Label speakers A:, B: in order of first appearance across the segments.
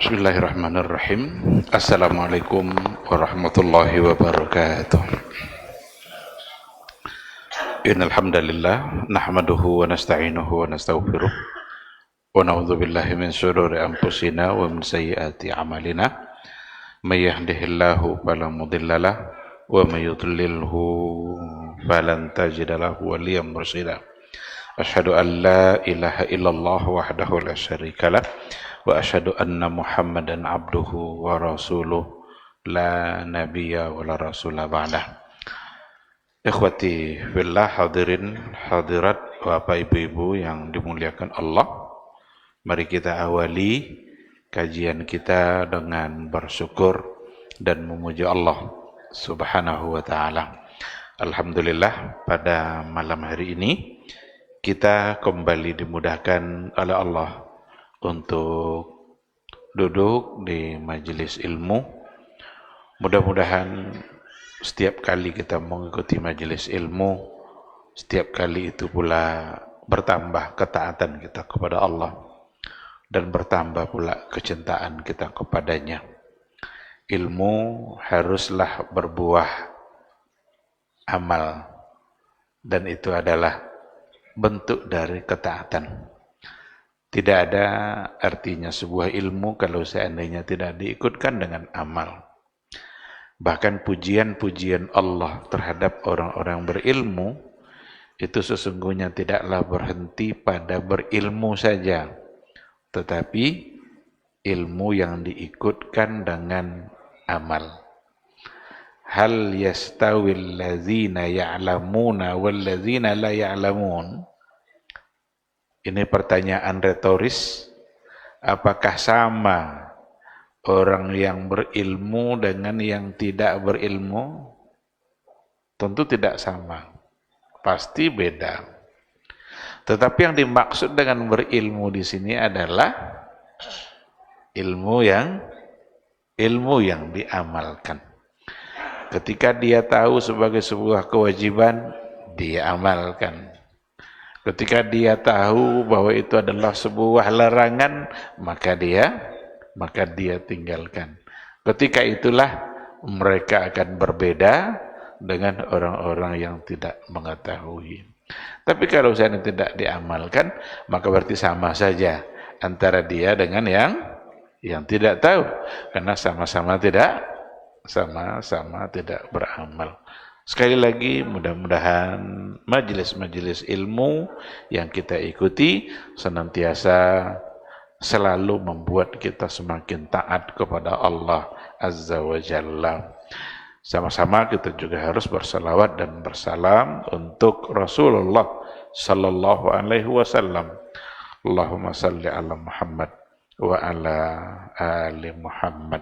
A: Bismillahirrahmanirrahim. Assalamualaikum warahmatullahi wabarakatuh. Innal hamdalillah nahmaduhu wa nasta'inuhu wa nastaghfiruh wa na'udzu billahi min shururi anfusina wa min sayyiati a'malina. May yahdihillahu fala mudhillalah wa may yudlilhu falan tajida lahu waliyyan mursyida. Asyhadu an la ilaha illallah wahdahu la syarikalah wa asyhadu anna Muhammadan abduhu wa rasuluh la nabiyya wa la rasula ba'dah. Ikhwati fillah, hadirin hadirat, Bapak Ibu-ibu yang dimuliakan Allah, mari kita awali kajian kita dengan bersyukur dan memuji Allah Subhanahu wa taala. Alhamdulillah, pada malam hari ini kita kembali dimudahkan oleh Allah untuk duduk di majelis ilmu. Mudah-mudahan setiap kali kita mengikuti majelis ilmu, setiap kali itu pula bertambah ketaatan kita kepada Allah dan bertambah pula kecintaan kita kepadanya. Ilmu haruslah berbuah amal, dan itu adalah bentuk dari ketaatan. Tidak ada artinya sebuah ilmu kalau seandainya tidak diikutkan dengan amal. Bahkan pujian-pujian Allah terhadap orang-orang berilmu itu sesungguhnya tidaklah berhenti pada berilmu saja, tetapi ilmu yang diikutkan dengan amal. Hal yastawil ladzina ya'lamuna wal ladzina la ya'lamun? Ini pertanyaan retoris. Apakah sama orang yang berilmu dengan yang tidak berilmu? Tentu tidak sama, pasti beda. Tetapi yang dimaksud dengan berilmu di sini adalah ilmu yang diamalkan. Ketika dia tahu sebagai sebuah kewajiban, dia amalkan. Ketika dia tahu bahwa itu adalah sebuah larangan, maka dia tinggalkan. Ketika itulah mereka akan berbeda dengan orang-orang yang tidak mengetahui. Tapi kalau seandainya tidak diamalkan, maka berarti sama saja antara dia dengan yang tidak tahu, karena sama-sama tidak beramal. Sekali lagi, mudah-mudahan majelis-majelis ilmu yang kita ikuti senantiasa selalu membuat kita semakin taat kepada Allah Azza wa Jalla. Sama-sama kita juga harus bersalawat dan bersalam untuk Rasulullah sallallahu alaihi wasallam. Allahumma salli ala Muhammad wa ala ali Muhammad.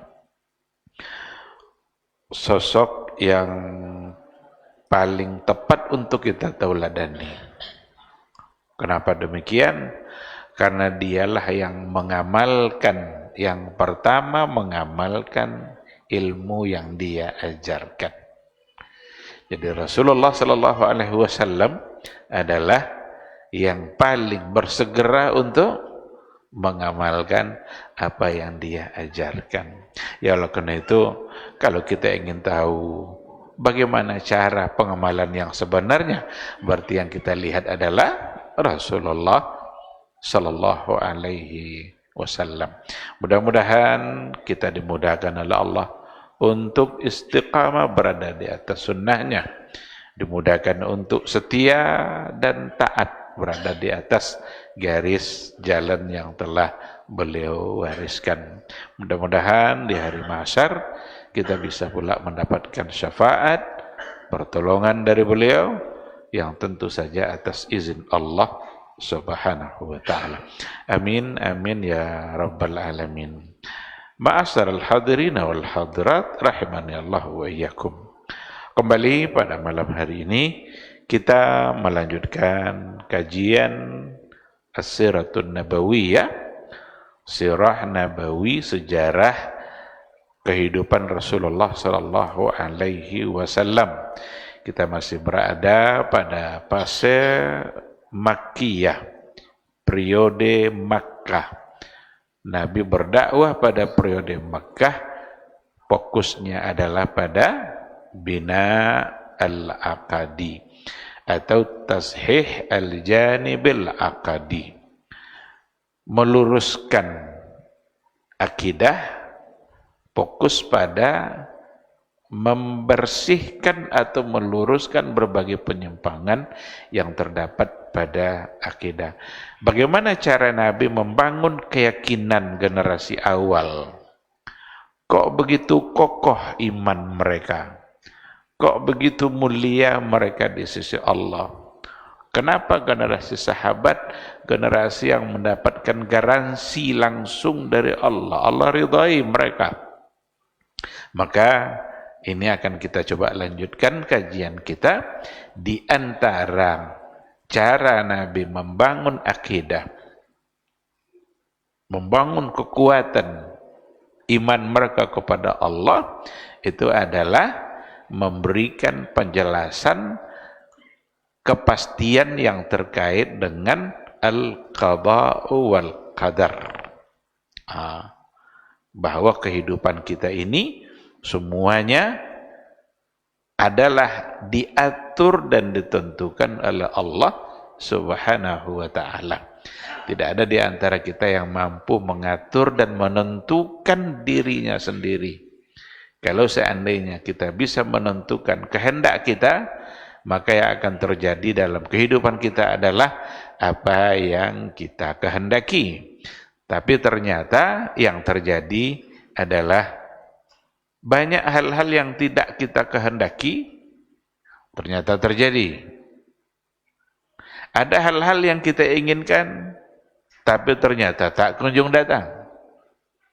A: Sosok yang paling tepat untuk kita tauladani. Kenapa demikian? Karena dialah yang mengamalkan, yang pertama mengamalkan ilmu yang dia ajarkan. Jadi Rasulullah sallallahu alaihi wasallam adalah yang paling bersegera untuk mengamalkan apa yang dia ajarkan. Ya oleh karena itu, kalau kita ingin tahu bagaimana cara pengamalan yang sebenarnya, berarti yang kita lihat adalah Rasulullah sallallahu alaihi wasallam. Mudah-mudahan kita dimudahkan oleh Allah untuk istiqamah berada di atas sunnahnya, dimudahkan untuk setia dan taat berada di atas garis jalan yang telah beliau wariskan. Mudah-mudahan di hari mahsyar kita bisa pula mendapatkan syafaat, pertolongan dari beliau, yang tentu saja atas izin Allah Subhanahu wa ta'ala. Amin, amin ya rabbal alamin. Ma'asyaral hadirin wal hadirat, rahimani Allah wa iyyakum. Kembali pada malam hari ini kita melanjutkan kajian As-Siratun Nabawiyah, sirah nabawi, sejarah kehidupan Rasulullah sallallahu alaihi wasallam. Kita masih berada pada fase Makkiyah, periode Makkah, Nabi berdakwah pada periode Mekah, fokusnya adalah pada bina al-aqadi atau tashih al-janibil aqadi, meluruskan akidah, fokus pada membersihkan atau meluruskan berbagai penyimpangan yang terdapat pada akidah. Bagaimana cara Nabi membangun keyakinan generasi awal? Kok begitu kokoh iman mereka? Kok begitu mulia mereka di sisi Allah? Kenapa generasi sahabat, generasi yang mendapatkan garansi langsung dari Allah, Allah ridhai mereka? Maka ini akan kita coba lanjutkan kajian kita. Di antara cara Nabi membangun akidah, membangun kekuatan iman mereka kepada Allah, itu adalah memberikan penjelasan kepastian yang terkait dengan al-qada'u wal qadar. Bahwa kehidupan kita ini semuanya adalah diatur dan ditentukan oleh Allah Subhanahu wa ta'ala. Tidak ada di antara kita yang mampu mengatur dan menentukan dirinya sendiri. Kalau seandainya kita bisa menentukan kehendak kita, maka yang akan terjadi dalam kehidupan kita adalah apa yang kita kehendaki. Tapi ternyata yang terjadi adalah banyak hal-hal yang tidak kita kehendaki ternyata terjadi. Ada hal-hal yang kita inginkan tapi ternyata tak kunjung datang.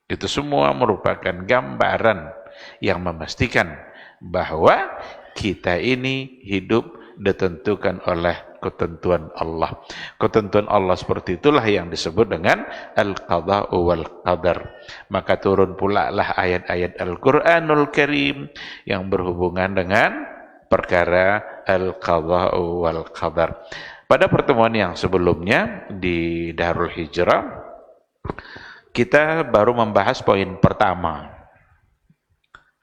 A: Itu semua merupakan gambaran yang memastikan bahwa kita ini hidup ditentukan oleh ketentuan Allah. Ketentuan Allah seperti itulah yang disebut dengan al-qada'u wal qadar. Maka turun pula lah ayat-ayat Al-Quranul Karim yang berhubungan dengan perkara al-qada'u wal qadar. Pada pertemuan yang sebelumnya di Darul Hijrah, kita baru membahas poin pertama.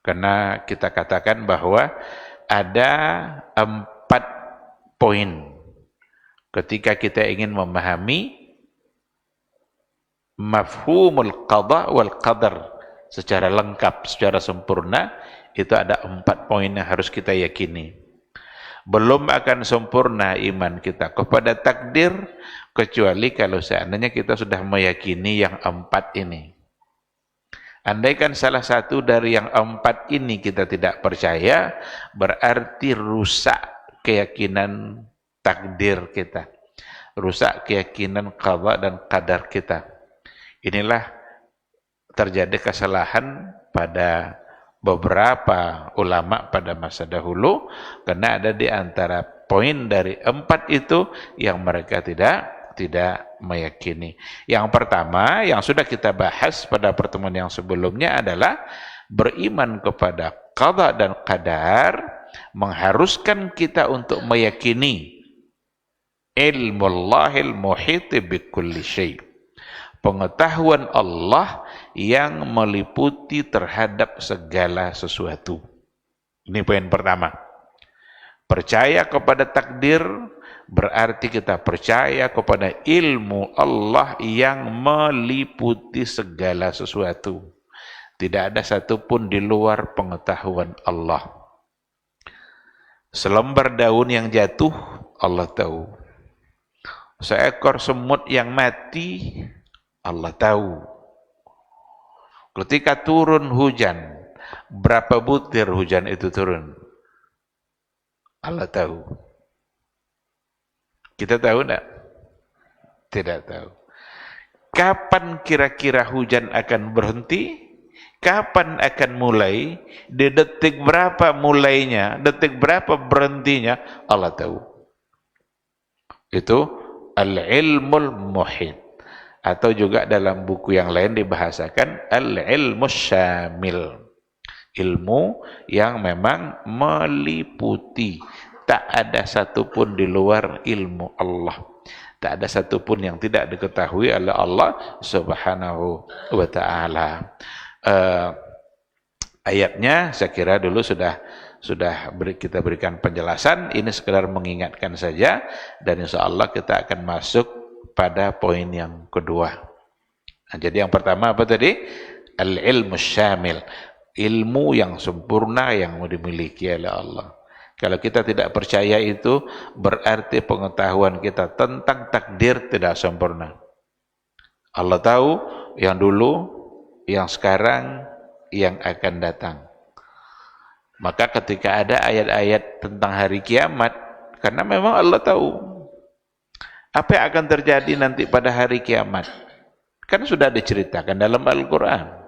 A: Karena kita katakan bahwa ada 4 poin ketika kita ingin memahami mafhumul qada wal qadar secara lengkap, secara sempurna. Itu ada 4 poin yang harus kita yakini. Belum akan sempurna iman kita kepada takdir kecuali kalau seandainya kita sudah meyakini yang 4 ini. Andaikan salah satu dari yang 4 ini kita tidak percaya, berarti rusak keyakinan takdir kita, rusak keyakinan qada dan qadar kita. Inilah terjadi kesalahan pada beberapa ulama pada masa dahulu, karena ada di antara poin dari 4 itu yang mereka tidak meyakini. Yang pertama yang sudah kita bahas pada pertemuan yang sebelumnya adalah beriman kepada qada dan qadar mengharuskan kita untuk meyakini ilmullahil muhiti bikulli syai', pengetahuan Allah yang meliputi terhadap segala sesuatu. Ini poin pertama. Percaya kepada takdir berarti kita percaya kepada ilmu Allah yang meliputi segala sesuatu. Tidak ada satupun di luar pengetahuan Allah. Selembar daun yang jatuh, Allah tahu. Seekor semut yang mati, Allah tahu. Ketika turun hujan, berapa butir hujan itu turun? Allah tahu. Kita tahu enggak? Tidak tahu. Kapan kira-kira hujan akan berhenti? Kapan akan mulai? Di detik berapa mulainya? Detik berapa berhentinya? Allah tahu. Itu al-ilmul muhit. Atau juga dalam buku yang lain dibahasakan al-ilmus syamil. Ilmu yang memang meliputi. Tak ada satupun di luar ilmu Allah. Tak ada satupun yang tidak diketahui oleh Allah Subhanahu wa taala. Ayatnya saya kira dulu sudah kita berikan penjelasan, ini sekedar mengingatkan saja, dan insya Allah kita akan masuk pada poin yang kedua. Nah, jadi yang pertama apa tadi? Al-ilmu syamil, ilmu yang sempurna yang dimiliki oleh Allah. Kalau kita tidak percaya itu, berarti pengetahuan kita tentang takdir tidak sempurna. Allah tahu yang dulu, yang sekarang, yang akan datang. Maka ketika ada ayat-ayat tentang hari kiamat, karena memang Allah tahu apa yang akan terjadi nanti pada hari kiamat, kan sudah diceritakan dalam Al-Quran.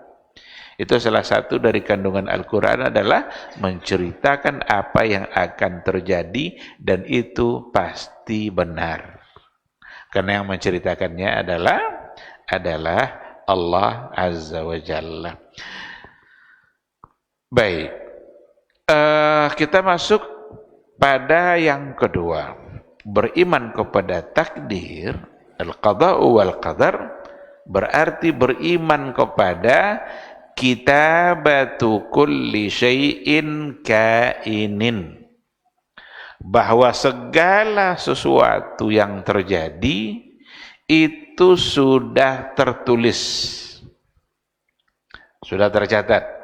A: Itu salah satu dari kandungan Al-Quran adalah menceritakan apa yang akan terjadi, dan itu pasti benar. Karena yang menceritakannya adalah Allah Azza wa Jalla. Baik. Kita masuk pada yang kedua. Beriman kepada takdir, al-qada'u wal qadar, berarti beriman kepada kitabatu kulli syai'in kainin, bahwa segala sesuatu yang terjadi itu sudah tertulis, sudah tercatat.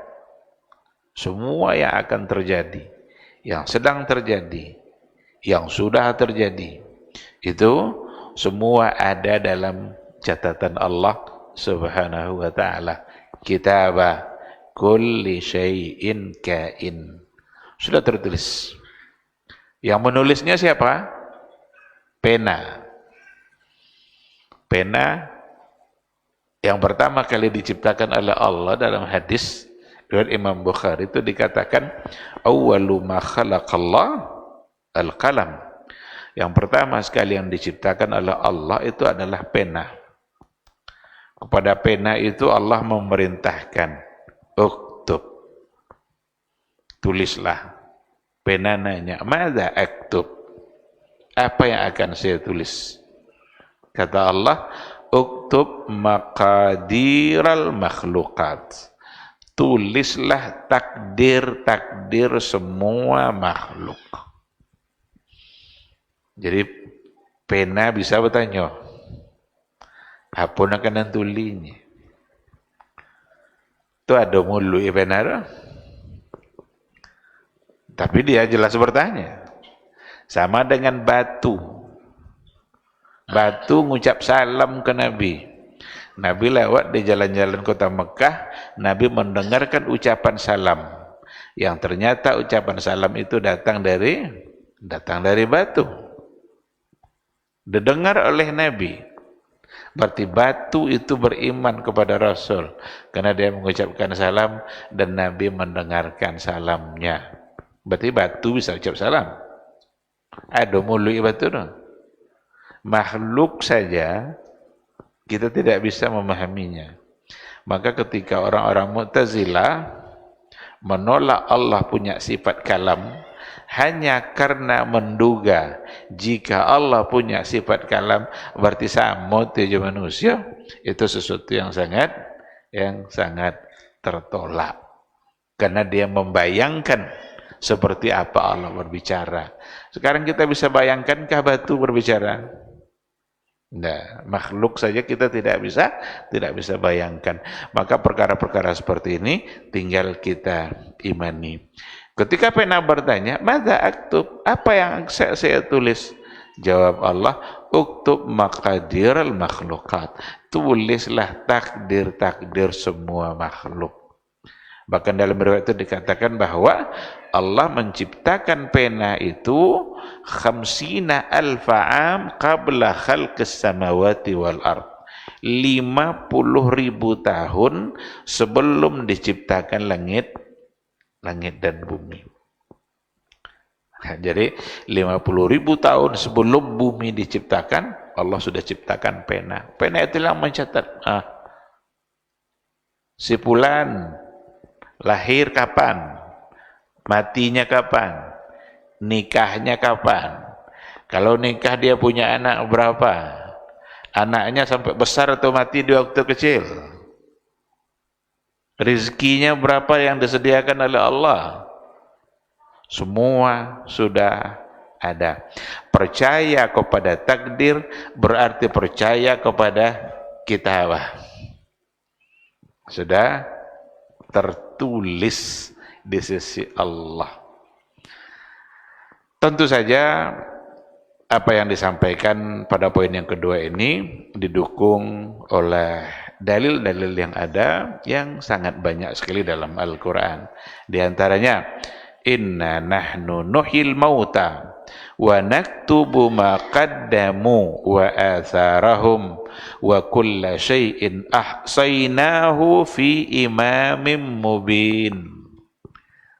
A: Semua yang akan terjadi, yang sedang terjadi, yang sudah terjadi, itu semua ada dalam catatan Allah Subhanahu wa taala. Kitabah kulli syai'in kain. Sudah tertulis. Yang menulisnya siapa? Pena. Pena yang pertama kali diciptakan oleh Allah dalam hadis riwayat Imam Bukhari itu dikatakan awwalu ma khalaqallah al-qalam. Yang pertama sekali yang diciptakan oleh Allah itu adalah pena. Kepada pena itu Allah memerintahkan, uktub, tulislah. Pena nanya, madza aktub? Apa yang akan saya tulis? Kata Allah, uktub maqadiral makhluqat. Tulislah takdir-takdir semua makhluk. Jadi pena bisa bertanya, apa nak kena tulinya? Itu ada mulu pena, tapi dia jelas bertanya. Sama dengan batu. Batu ngucap salam ke Nabi. Nabi lewat di jalan-jalan kota Mekah, Nabi mendengarkan ucapan salam, yang ternyata ucapan salam itu datang dari batu. Didengar oleh Nabi. Berarti batu itu beriman kepada Rasul, karena dia mengucapkan salam dan Nabi mendengarkan salamnya. Berarti batu bisa ucap salam. Ada mulu batu tu. Makhluk saja kita tidak bisa memahaminya. Maka ketika orang-orang Mu'tazilah menolak Allah punya sifat kalam, hanya karena menduga jika Allah punya sifat kalam berarti sama saja manusia, itu sesuatu yang sangat tertolak. Karena dia membayangkan seperti apa Allah berbicara. Sekarang kita bisa bayangkankah batu berbicara? Nah, makhluk saja kita tidak bisa bayangkan. Maka perkara-perkara seperti ini tinggal kita imani. Ketika pena bertanya, "Madza aktub?" Apa yang saya tulis? Jawab Allah, "Uktub maqadiral makhluqat." Tulislah takdir-takdir semua makhluk. Bahkan dalam riwayat itu dikatakan bahwa Allah menciptakan pena itu 50.000 am qabla khalqis samawati wal ard. 50.000 tahun sebelum diciptakan langit dan bumi. Jadi 50.000 tahun sebelum bumi diciptakan, Allah sudah ciptakan pena. Pena itu yang mencatat, si fulan lahir kapan, matinya kapan, nikahnya kapan, kalau nikah dia punya anak berapa, Anaknya sampai besar atau mati di waktu kecil. Rizkinya berapa yang disediakan oleh Allah. Semua sudah ada. Percaya kepada takdir berarti percaya kepada kitabah. Sudah tertulis di sisi Allah. Tentu saja apa yang disampaikan pada poin yang kedua ini didukung oleh dalil-dalil yang ada yang sangat banyak sekali dalam Al-Quran. Di antaranya, inna nahnu nuhyil mauta wa naktubu ma qaddamu wa atharahum wa kulla syai'in ahsaynahu fi imamin mubin.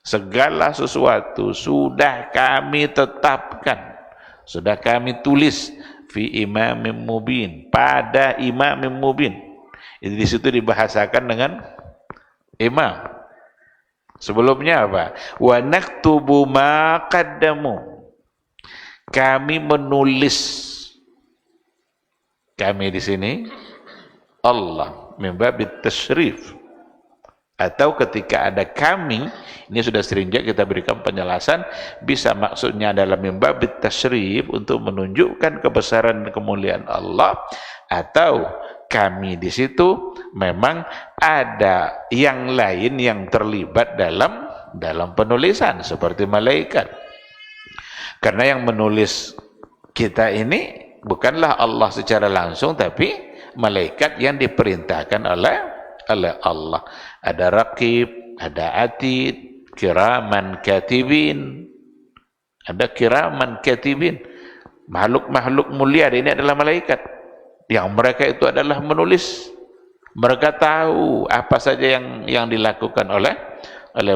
A: Segala sesuatu sudah kami tetapkan, sudah kami tulis fi imamin mubin, pada imamin mubin. Itu di situ dibahasakan dengan imam. Sebelumnya apa? Wa naktubu ma qaddamu. Kami menulis. Kami di sini Allah min babit tasyrif. Atau ketika ada kami, ini sudah sering kita berikan penjelasan, bisa maksudnya adalah min babit tasyrif untuk menunjukkan kebesaran dan kemuliaan Allah, atau kami di situ memang ada yang lain yang terlibat dalam penulisan seperti malaikat. Karena yang menulis kita ini bukanlah Allah secara langsung, tapi malaikat yang diperintahkan oleh Allah. Ada raqib, ada atid, kiraman katibin. Ada kiraman katibin. Makhluk-makhluk mulia ini adalah malaikat. Yang mereka itu adalah menulis. Mereka tahu apa saja yang dilakukan oleh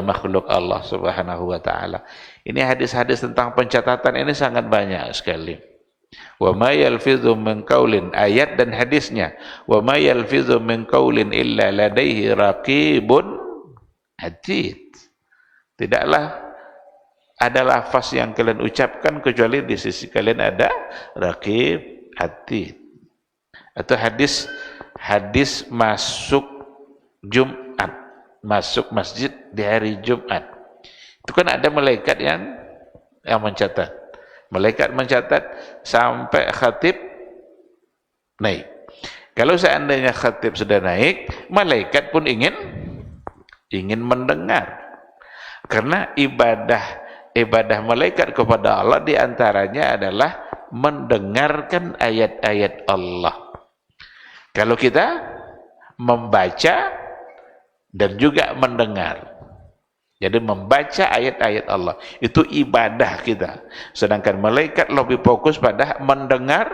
A: makhluk Allah Subhanahu wa taala. Ini hadis-hadis tentang pencatatan ini sangat banyak sekali. Wa ma yalfidhu min qaulin, ayat dan hadisnya, wa ma yalfidhu min qaulin illa ladaihi raqibun atid. Tidaklah ada lafaz yang kalian ucapkan kecuali di sisi kalian ada raqib atid. Atau hadis masuk Jumat, masuk masjid di hari Jumat, itu kan ada malaikat yang mencatat. Malaikat mencatat sampai khatib naik. Kalau seandainya khatib sudah naik, malaikat pun ingin mendengar. Karena ibadah malaikat kepada Allah diantaranya adalah mendengarkan ayat-ayat Allah. Kalau kita membaca dan juga mendengar. Jadi membaca ayat-ayat Allah itu ibadah kita. Sedangkan malaikat lebih fokus pada mendengar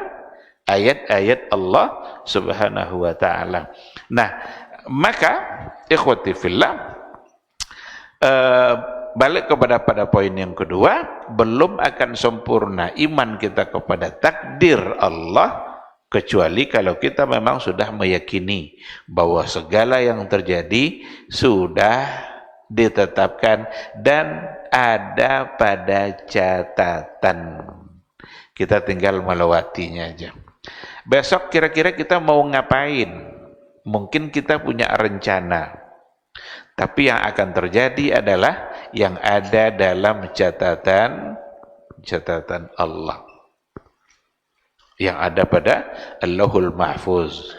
A: ayat-ayat Allah Subhanahu wa taala. Nah, maka ikhwati fillah, balik pada poin yang kedua, belum akan sempurna iman kita kepada takdir Allah kecuali kalau kita memang sudah meyakini bahwa segala yang terjadi sudah ditetapkan dan ada pada catatan. Kita tinggal melewatinya aja. Besok kira-kira kita mau ngapain? Mungkin kita punya rencana. Tapi yang akan terjadi adalah yang ada dalam catatan Allah. Yang ada pada Allahul Mahfuz.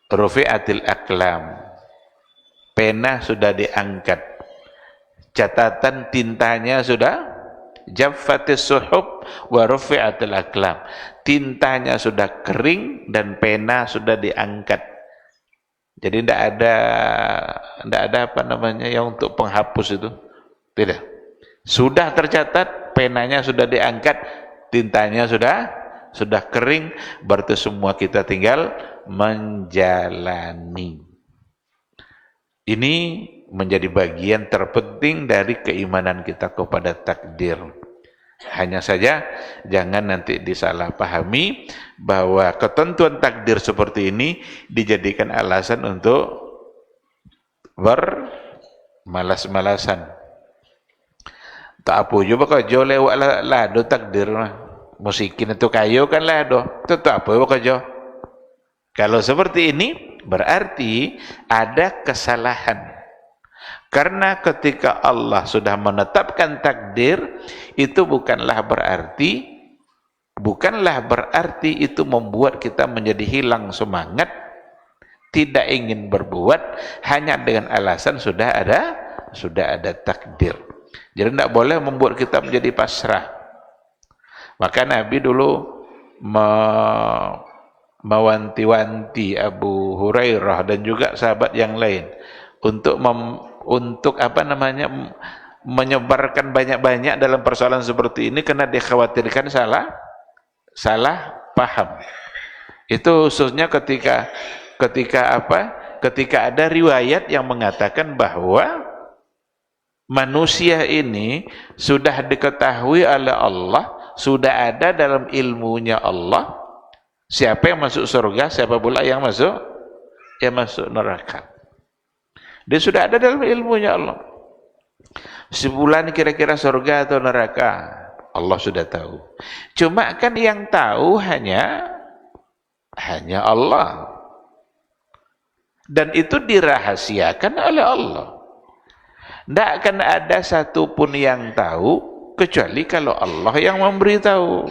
A: Rufi'atil aqlam. Pena sudah diangkat. Catatan tintanya sudah jaffatis suhub wa rufi'atil aqlam. Tintanya sudah kering dan pena sudah diangkat. Jadi tidak ada apa namanya yang untuk penghapus itu. Tidak. Sudah tercatat, penanya sudah diangkat, tintanya sudah kering, berarti semua kita tinggal menjalani. Ini menjadi bagian terpenting dari keimanan kita kepada takdir. Hanya saja jangan nanti disalahpahami bahwa ketentuan takdir seperti ini dijadikan alasan untuk bermalas-malasan. Tak apa juga kau lewat lado takdir. Musikin itu kayu kan lado. Itu tak apa kau Kalau seperti ini berarti ada kesalahan. Karena ketika Allah sudah menetapkan takdir, itu bukanlah berarti itu membuat kita menjadi hilang semangat, tidak ingin berbuat hanya dengan alasan sudah ada takdir. Jadi tidak boleh membuat kita menjadi pasrah. Maka Nabi dulu mewanti-wanti Abu Hurairah dan juga sahabat yang lain untuk menyebarkan banyak-banyak dalam persoalan seperti ini, karena dikhawatirkan salah paham. Itu khususnya ketika ada riwayat yang mengatakan bahwa manusia ini sudah diketahui oleh Allah, sudah ada dalam ilmunya Allah, siapa yang masuk surga, siapa pula yang masuk neraka. Dia sudah ada dalam ilmunya Allah. Sebulan kira-kira surga atau neraka, Allah sudah tahu. Cuma kan yang tahu hanya Allah. Dan itu dirahasiakan oleh Allah. Tidak akan ada satupun yang tahu kecuali kalau Allah yang memberitahu.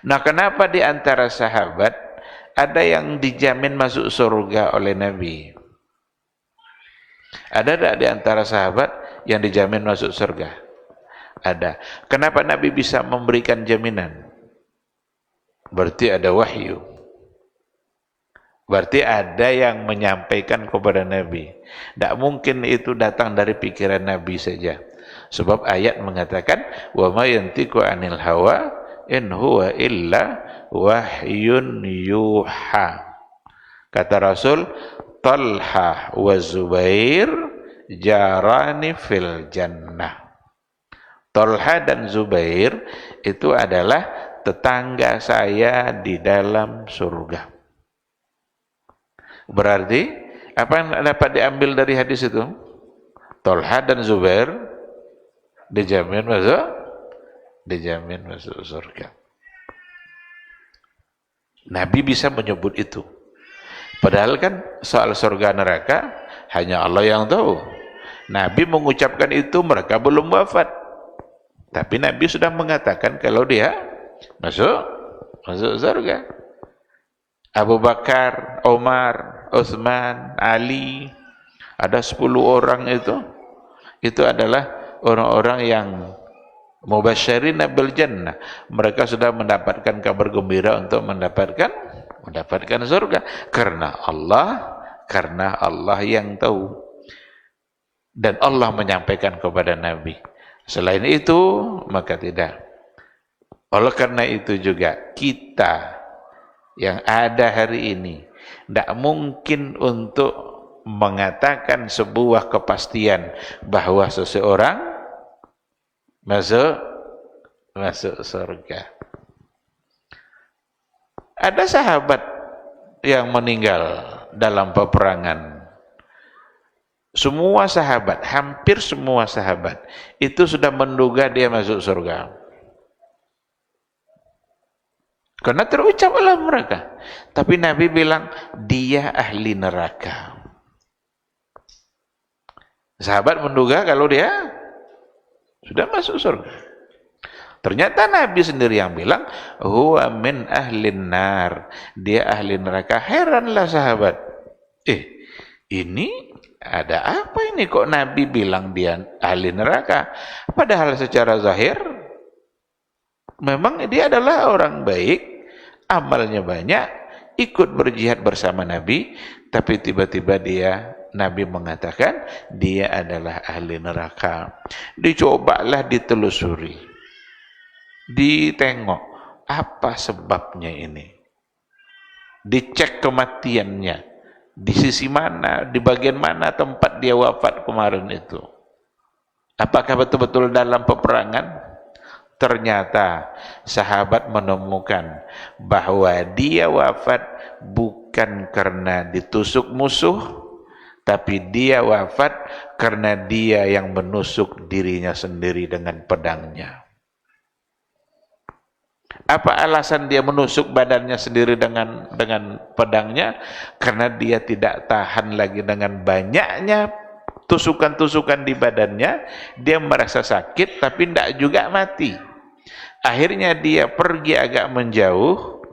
A: Nah, kenapa di antara sahabat ada yang dijamin masuk surga oleh Nabi? Ada tidak di antara sahabat yang dijamin masuk surga? Ada. Kenapa Nabi bisa memberikan jaminan? Berarti ada wahyu. Berarti ada yang menyampaikan kepada Nabi. Tidak mungkin itu datang dari pikiran Nabi saja. Sebab ayat mengatakan, wa ma yantiqu 'anil hawa in huwa illa wahyun yuha. Kata Rasul, Talha wa Zubair jarani fil jannah. Talha dan Zubair itu adalah tetangga saya di dalam surga. Berarti apa yang dapat diambil dari hadis itu? Talha dan Zubair dijamin masuk surga. Nabi bisa menyebut itu. Padahal kan soal surga neraka hanya Allah yang tahu. Nabi mengucapkan itu mereka belum wafat. Tapi Nabi sudah mengatakan kalau dia masuk surga. Abu Bakar, Umar, Utsman, Ali, ada 10 orang itu adalah orang-orang yang mubasysyirin bil jannah. Mereka sudah mendapatkan kabar gembira untuk mendapatkan surga karena Allah yang tahu, dan Allah menyampaikan kepada Nabi. Selain itu maka tidak. Oleh karena itu juga kita yang ada hari ini tidak mungkin untuk mengatakan sebuah kepastian bahwa seseorang masuk surga. Ada sahabat yang meninggal dalam peperangan. Semua sahabat, hampir semua sahabat itu sudah menduga dia masuk surga. Karena terucap oleh mereka. Tapi Nabi bilang dia ahli neraka. Sahabat menduga kalau dia sudah masuk surga. Ternyata Nabi sendiri yang bilang, huwa min ahlin nar. Dia ahli neraka. Heranlah sahabat. Ini ada apa ini kok Nabi bilang dia ahli neraka? Padahal secara zahir, memang dia adalah orang baik, amalnya banyak, ikut berjihad bersama Nabi, tapi tiba-tiba Nabi mengatakan, dia adalah ahli neraka. Dicobalah ditelusuri. Ditengok apa sebabnya ini, dicek kematiannya di sisi mana, di bagian mana tempat dia wafat kemarin itu, apakah betul-betul dalam peperangan. Ternyata sahabat menemukan bahwa dia wafat bukan karena ditusuk musuh, tapi dia wafat karena dia yang menusuk dirinya sendiri dengan pedangnya. Apa alasan dia menusuk badannya sendiri dengan pedangnya? Karena dia tidak tahan lagi dengan banyaknya tusukan-tusukan di badannya, dia merasa sakit tapi tidak juga mati. Akhirnya dia pergi agak menjauh,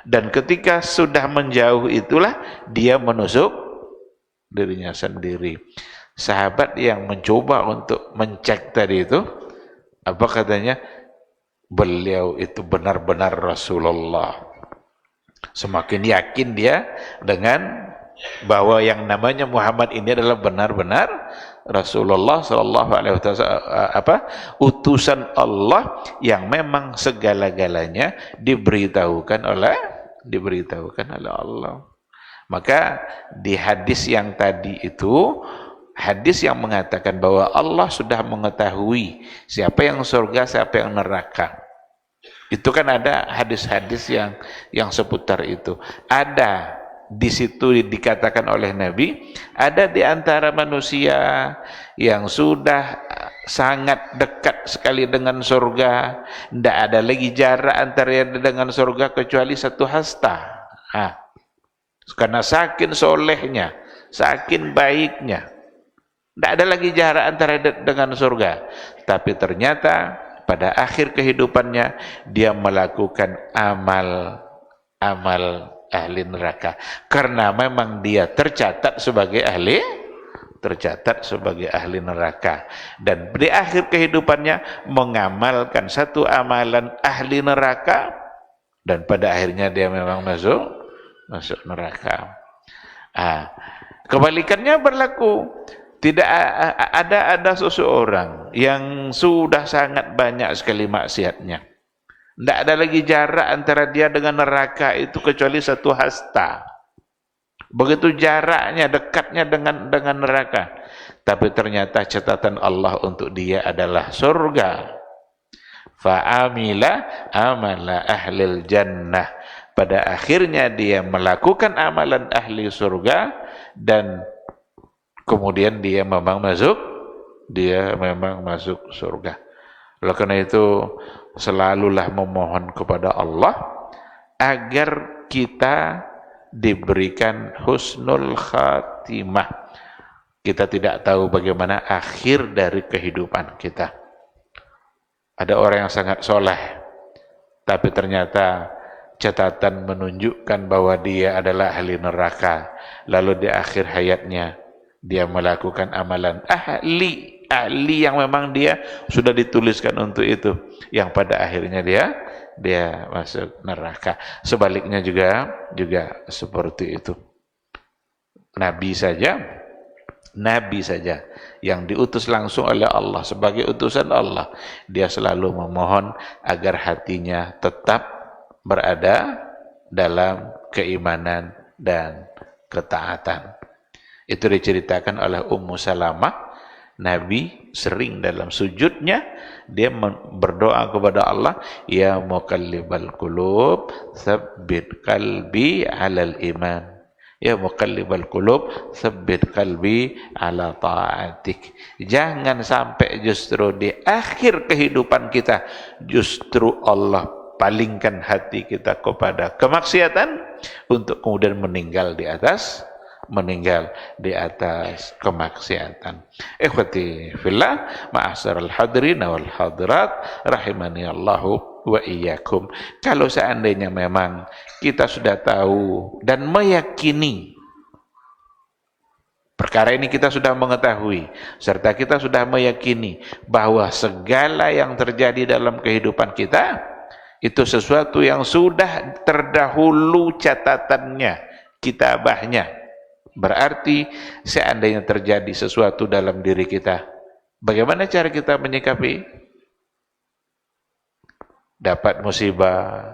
A: dan ketika sudah menjauh itulah dia menusuk dirinya sendiri. Sahabat yang mencoba untuk mencek tadi itu, apa katanya? Beliau itu benar-benar Rasulullah. Semakin yakin dia dengan bahwa yang namanya Muhammad ini adalah benar-benar Rasulullah sallallahu alaihi wasallam, utusan Allah yang memang segala-galanya diberitahukan oleh Allah. Maka di hadis yang tadi itu, hadis yang mengatakan bahwa Allah sudah mengetahui siapa yang surga, siapa yang neraka. Itu kan ada hadis-hadis yang seputar itu. Ada di situ dikatakan oleh Nabi, ada di antara manusia yang sudah sangat dekat sekali dengan surga, tidak ada lagi jarak antara dengan surga kecuali satu hasta. Karena saking solehnya, saking baiknya, tidak ada lagi jarak antara dengan surga. Tapi ternyata pada akhir kehidupannya dia melakukan amal ahli neraka. Karena memang dia tercatat sebagai ahli neraka. Dan di akhir kehidupannya mengamalkan satu amalan ahli neraka, dan pada akhirnya dia memang masuk neraka. Kebalikannya berlaku. Tidak ada seseorang yang sudah sangat banyak sekali maksiatnya, tidak ada lagi jarak antara dia dengan neraka itu kecuali satu hasta. Begitu jaraknya, dekatnya dengan neraka, tapi ternyata catatan Allah untuk dia adalah surga. Fa'amila amala ahlil jannah. Pada akhirnya dia melakukan amalan ahli surga, dan kemudian dia memang masuk surga. Oleh karena itu selalulah memohon kepada Allah agar kita diberikan husnul khatimah. Kita tidak tahu bagaimana akhir dari kehidupan kita. Ada orang yang sangat soleh, tapi ternyata catatan menunjukkan bahwa dia adalah ahli neraka. Lalu di akhir hayatnya dia melakukan amalan ahli yang memang dia sudah dituliskan untuk itu, yang pada akhirnya dia masuk neraka. Sebaliknya juga seperti itu. Nabi saja yang diutus langsung oleh Allah sebagai utusan Allah, dia selalu memohon agar hatinya tetap berada dalam keimanan dan ketaatan. Itu diceritakan oleh Ummu Salamah. Nabi sering dalam sujudnya dia berdoa kepada Allah, ya muqallibal qulub tsabbit qalbi 'alal iman, ya muqallibal qulub tsabbit qalbi 'ala ta'atik. Jangan sampai justru di akhir kehidupan kita justru Allah palingkan hati kita kepada kemaksiatan untuk kemudian meninggal di atas kemaksiatan. Ikhwati fillah, ma'asyaral hadirin wal hadirat rahimani Allahu wa iyyakum. Kalau seandainya memang kita sudah tahu dan meyakini perkara ini, kita sudah mengetahui serta kita sudah meyakini bahwa segala yang terjadi dalam kehidupan kita itu sesuatu yang sudah terdahulu catatannya, kitabahnya. Berarti seandainya terjadi sesuatu dalam diri kita, bagaimana cara kita menyikapi? Dapat musibah,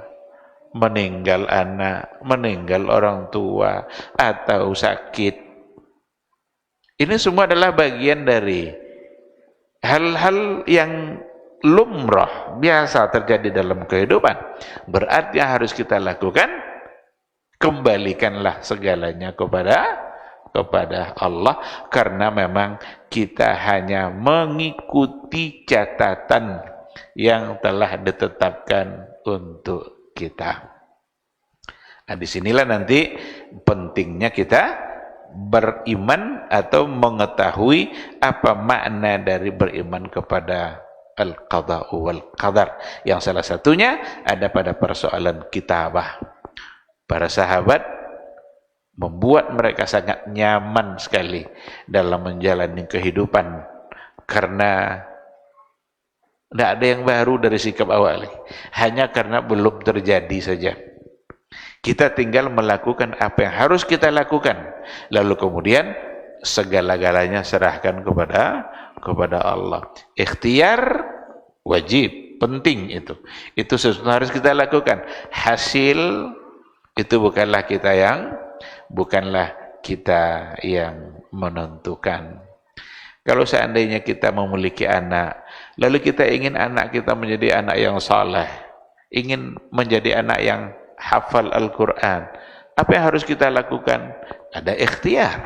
A: meninggal anak, meninggal orang tua, atau sakit. Ini semua adalah bagian dari hal-hal yang lumrah, biasa terjadi dalam kehidupan. Berarti yang harus kita lakukan, kembalikanlah segalanya kepada Allah, karena memang kita hanya mengikuti catatan yang telah ditetapkan untuk kita. Nah, disinilah nanti pentingnya kita beriman atau mengetahui apa makna dari beriman kepada al-qada wal qadar, yang salah satunya ada pada persoalan kitabah. Para sahabat membuat mereka sangat nyaman sekali dalam menjalani kehidupan karena tidak ada yang baru dari sikap awal, hanya karena belum terjadi saja. Kita tinggal melakukan apa yang harus kita lakukan, lalu kemudian segala-galanya serahkan kepada Allah. Ikhtiar wajib, penting itu. Itu sesuatu harus kita lakukan. Hasil itu bukanlah kita yang menentukan. Kalau seandainya kita memiliki anak, lalu kita ingin anak kita menjadi anak yang saleh, ingin menjadi anak yang hafal Al-Quran, apa yang harus kita lakukan? Ada ikhtiar.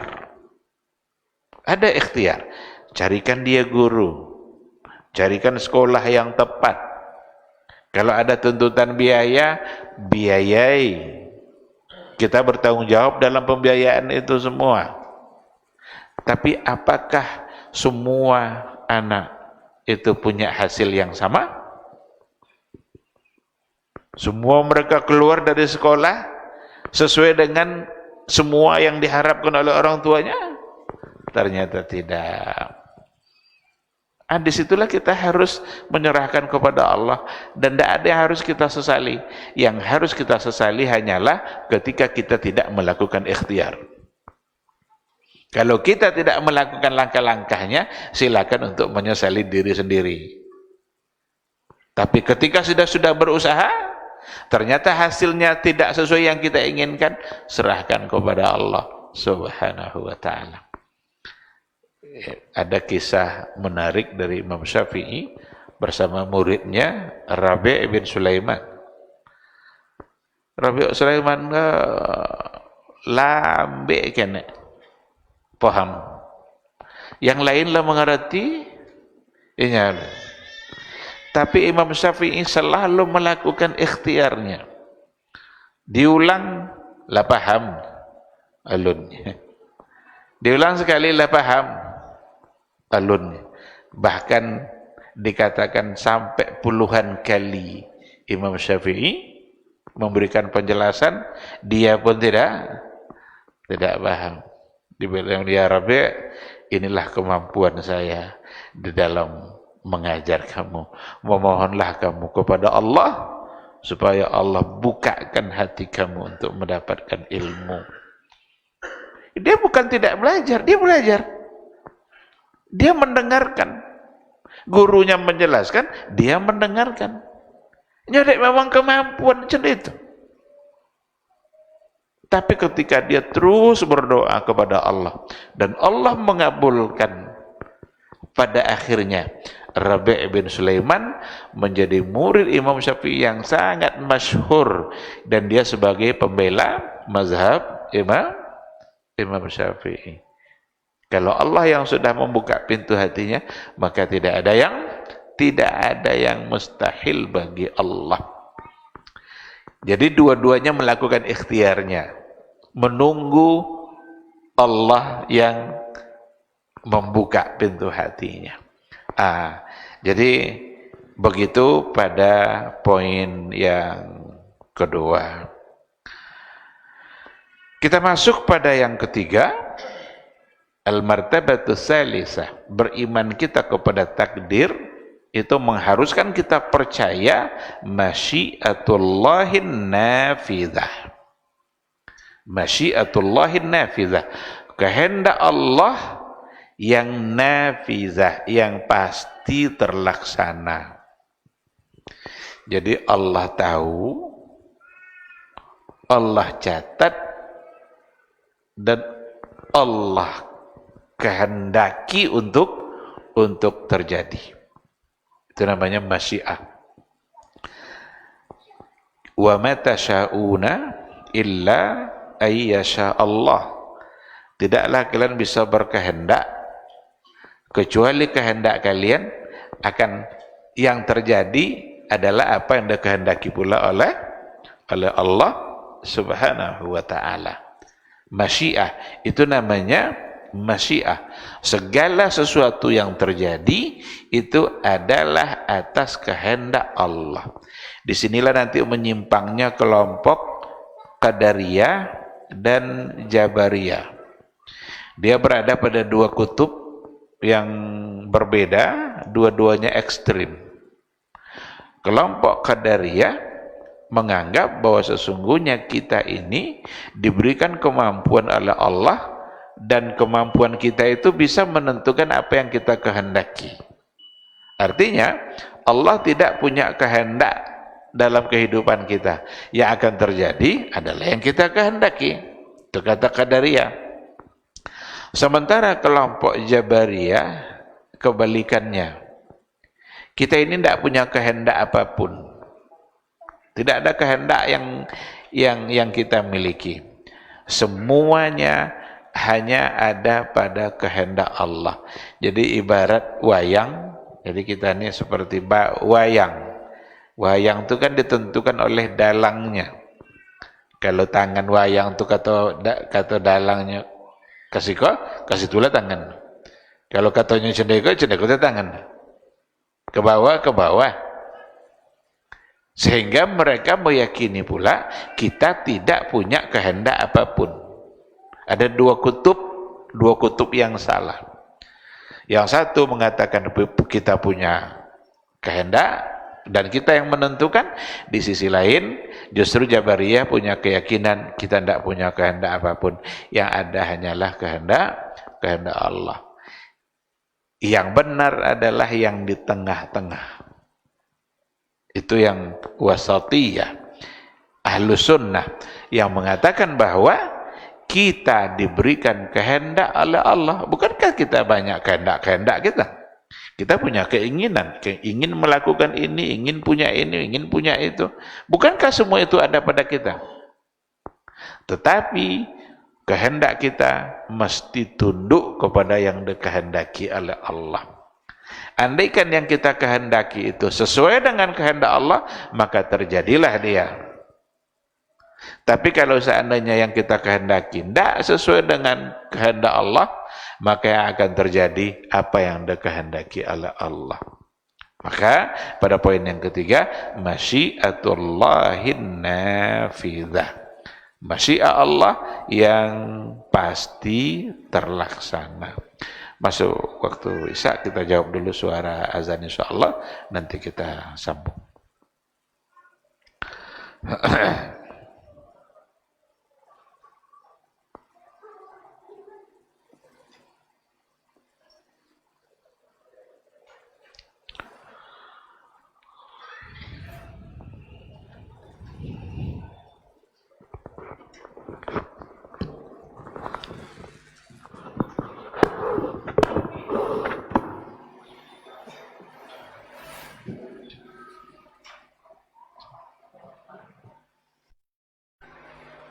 A: Ada ikhtiar. Carikan dia guru, carikan sekolah yang tepat. Kalau ada tuntutan biaya, biayai. Kita bertanggung jawab dalam pembiayaan itu semua. Tapi apakah semua anak itu punya hasil yang sama? Semua mereka keluar dari sekolah sesuai dengan semua yang diharapkan oleh orang tuanya? Ternyata tidak. Disitulah kita harus menyerahkan kepada Allah, dan tidak ada yang harus kita sesali. Yang harus kita sesali hanyalah ketika kita tidak melakukan ikhtiar. Kalau kita tidak melakukan langkah-langkahnya, silakan untuk menyesali diri sendiri. Tapi ketika sudah berusaha, ternyata hasilnya tidak sesuai yang kita inginkan, serahkan kepada Allah Subhanahu wa ta'ala. Ada kisah menarik dari Imam Syafi'i bersama muridnya Rabi' bin Sulaiman. Rabi' Sulaiman lambe kena paham. Yang lainlah mengerti inya. Tapi Imam Syafi'i selalu melakukan ikhtiarnya. Diulang lah paham alunnya. Diulang sekali lah paham alunnya. Bahkan dikatakan sampai puluhan kali Imam Syafi'i memberikan penjelasan, dia pun tidak paham. Dibilang dia Rabi', inilah kemampuan saya di dalam mengajar kamu. Memohonlah kamu kepada Allah supaya Allah bukakan hati kamu untuk mendapatkan ilmu. Dia bukan tidak belajar, dia belajar. Dia mendengarkan. Gurunya menjelaskan, dia mendengarkan. Jadi memang kemampuan macam itu. Tapi ketika dia terus berdoa kepada Allah dan Allah mengabulkan, pada akhirnya Rabi' bin Sulaiman menjadi murid Imam Syafi'i yang sangat masyhur, dan dia sebagai pembela mazhab Imam Syafi'i. Kalau Allah yang sudah membuka pintu hatinya, maka tidak ada yang mustahil bagi Allah. Jadi dua-duanya melakukan ikhtiarnya, menunggu Allah yang membuka pintu hatinya. Jadi begitu pada poin yang kedua. Kita masuk pada yang ketiga, al-martabatus salisah. Beriman kita kepada takdir itu mengharuskan kita percaya masyiatullahin nafidzah. Masyiatullahin nafidzah, kehendak Allah yang nafizah, yang pasti terlaksana. Jadi Allah tahu, Allah catat, dan Allah kehendaki untuk terjadi. Itu namanya masyiah. Wa ma tasyauna illa ayyasha Allah. Tidaklah kalian bisa berkehendak kecuali kehendak kalian akan yang terjadi adalah apa yang dikehendaki pula oleh Allah Subhanahu wa taala. Masyiah itu namanya masyiah. Segala sesuatu yang terjadi itu adalah atas kehendak Allah. Disinilah nanti menyimpangnya kelompok Qadariyah dan Jabariyah. Dia berada pada dua kutub yang berbeda, dua-duanya ekstrim. Kelompok Qadariyah menganggap bahwa sesungguhnya kita ini diberikan kemampuan oleh Allah dan kemampuan kita itu bisa menentukan apa yang kita kehendaki. Artinya Allah tidak punya kehendak dalam kehidupan kita. Yang akan terjadi adalah yang kita kehendaki. Itu kata Qadariyah. Sementara kelompok Jabariyah kebalikannya. Kita ini tidak punya kehendak apapun. Tidak ada kehendak yang kita miliki. Semuanya hanya ada pada kehendak Allah. Jadi ibarat wayang. Jadi kita ini seperti wayang. Wayang itu kan ditentukan oleh dalangnya. Kalau tangan wayang itu kata dalangnya kasih tulah tangan. Kalau katanya cendeko itu tangan. Ke bawah. Sehingga mereka meyakini pula kita tidak punya kehendak apapun. Ada dua kutub yang salah. Yang satu mengatakan kita punya kehendak dan kita yang menentukan. Di sisi lain justru Jabariyah punya keyakinan kita tidak punya kehendak apapun. Yang ada hanyalah kehendak Allah. Yang benar adalah yang di tengah-tengah. Itu yang wasatiyah, ahlus sunnah, yang mengatakan bahwa kita diberikan kehendak oleh Allah. Bukankah kita banyak kehendak kita? Kita punya keinginan, ingin melakukan ini, ingin punya itu. Bukankah semua itu ada pada kita? Tetapi kehendak kita mesti tunduk kepada yang dikehendaki oleh Allah. Andaikan yang kita kehendaki itu sesuai dengan kehendak Allah, maka terjadilah dia. Tapi kalau seandainya yang kita kehendaki tidak sesuai dengan kehendak Allah, maka yang akan terjadi apa yang dikehendaki oleh Allah. Maka pada poin yang ketiga, masyiatullahin nafidzah. Masyiat Allah yang pasti terlaksana. Masuk waktu Isya, kita jawab dulu suara azan insyaallah, nanti kita sambung.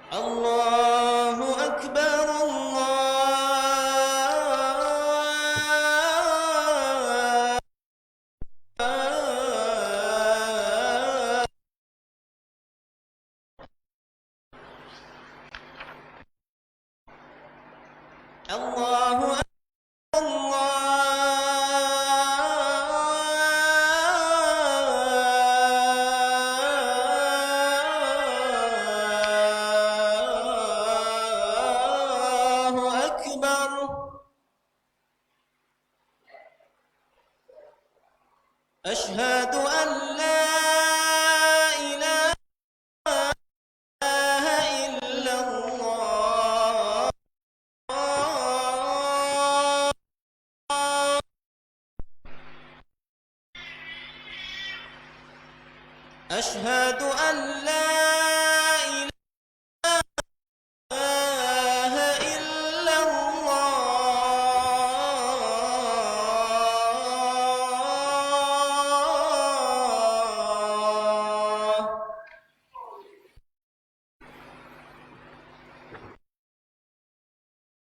B: Allahu Akbar, Allahu Akbar. Asyhadu an la ilaha illallah. Asyhadu an la ilaha illallah.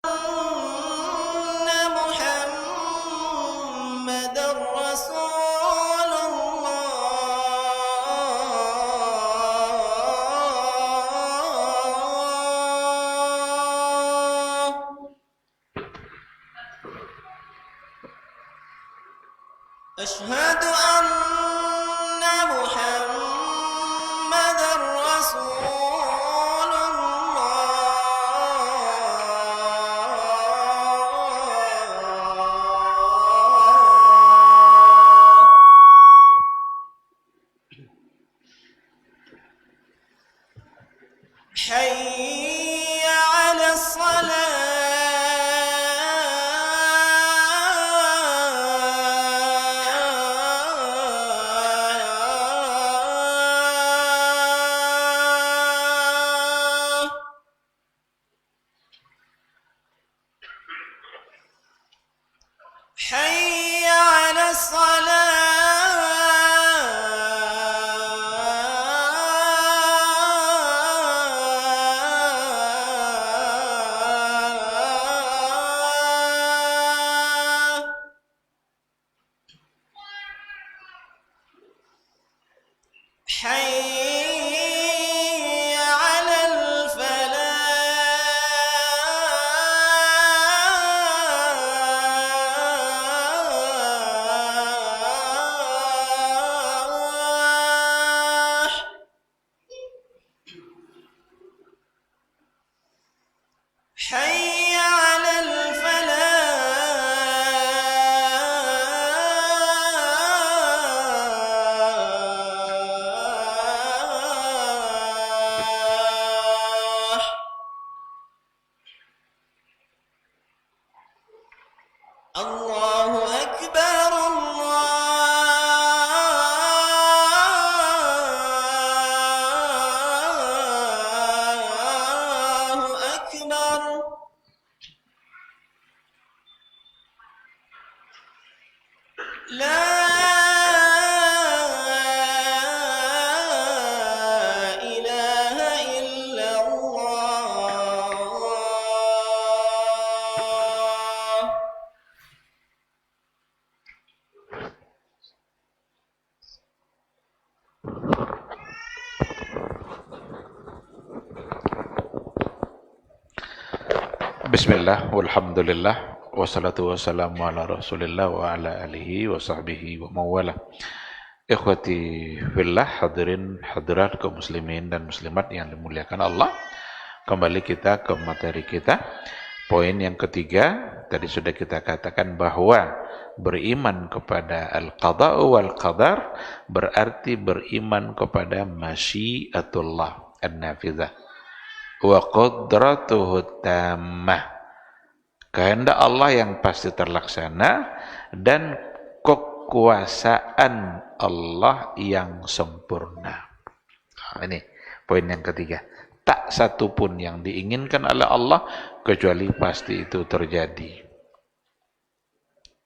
B: Anna Muhammadar Rasulullah. أشهد أن محمدا رسول الله. حي على الصلاة. حي على الصلاة. حي على الفلاح. حي على الفلاح. الله أكبر الله أكبر. لا إله إلا الله.
A: Bismillah, walhamdulillah, wassalatu wassalamu ala rasulillah wa ala alihi wa sahbihi wa mawala. Ikhwati fillah, hadirin hadirat kaum muslimin dan muslimat yang dimuliakan Allah. Kembali kita ke materi kita. Poin yang ketiga, tadi sudah kita katakan bahwa beriman kepada al-qada'u wal qadar berarti beriman kepada masyiatullah an-nafizah wa qudratuhu tammah, kehendak Allah yang pasti terlaksana dan kekuasaan Allah yang sempurna. Ini poin yang ketiga. Tak satu pun yang diinginkan oleh Allah kecuali pasti itu terjadi.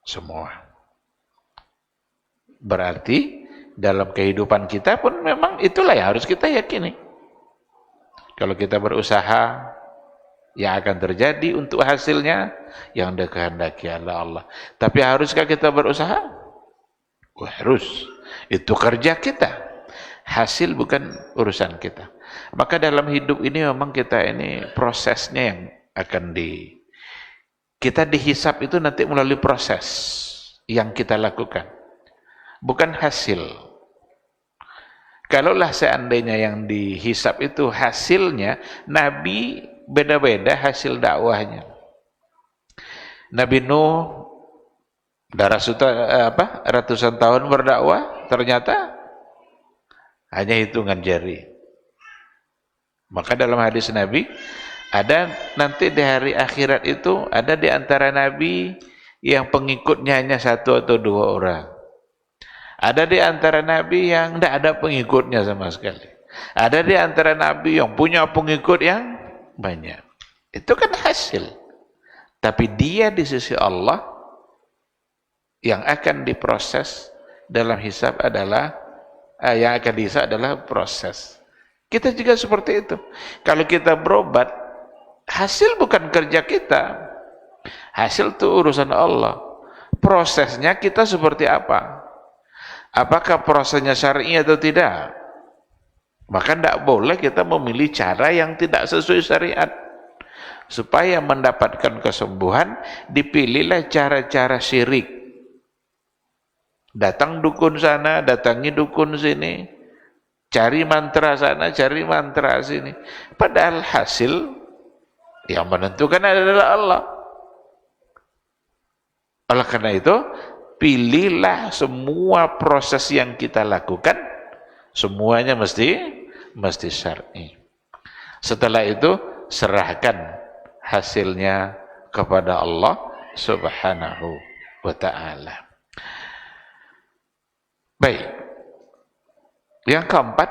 A: Semua. Berarti dalam kehidupan kita pun memang itulah yang harus kita yakini. Kalau kita berusaha, yang akan terjadi untuk hasilnya yang dikehendaki oleh Allah. Tapi haruskah kita berusaha? Harus. Itu kerja kita. Hasil bukan urusan kita. Maka dalam hidup ini memang kita ini prosesnya yang akan kita dihisap itu nanti melalui proses yang kita lakukan. Bukan hasil. Kalaulah seandainya yang dihisap itu hasilnya, Nabi beda-beda hasil dakwahnya. Nabi Nuh ratusan tahun berdakwah, ternyata hanya hitungan jari. Maka dalam hadis Nabi, ada nanti di hari akhirat itu, ada di antara Nabi yang pengikutnya hanya 1 atau 2 orang. Ada di antara Nabi yang tidak ada pengikutnya sama sekali. Ada di antara Nabi yang punya pengikut yang banyak. Itu kan hasil. Tapi dia di sisi Allah yang akan diproses dalam hisab adalah proses. Kita juga seperti itu. Kalau kita berobat, hasil bukan kerja kita. Hasil itu urusan Allah. Prosesnya kita seperti apa? Apakah prosesnya syar'i atau tidak? Maka tidak boleh kita memilih cara yang tidak sesuai syariat. Supaya mendapatkan kesembuhan, dipilihlah cara-cara syirik. Datang dukun sana, datangi dukun sini, cari mantra sana, cari mantra sini. Padahal hasil yang menentukan adalah Allah. Oleh karena itu, pilihlah semua proses yang kita lakukan, semuanya mesti syar'i. Setelah itu, serahkan hasilnya kepada Allah Subhanahu wa ta'ala. Baik, yang keempat,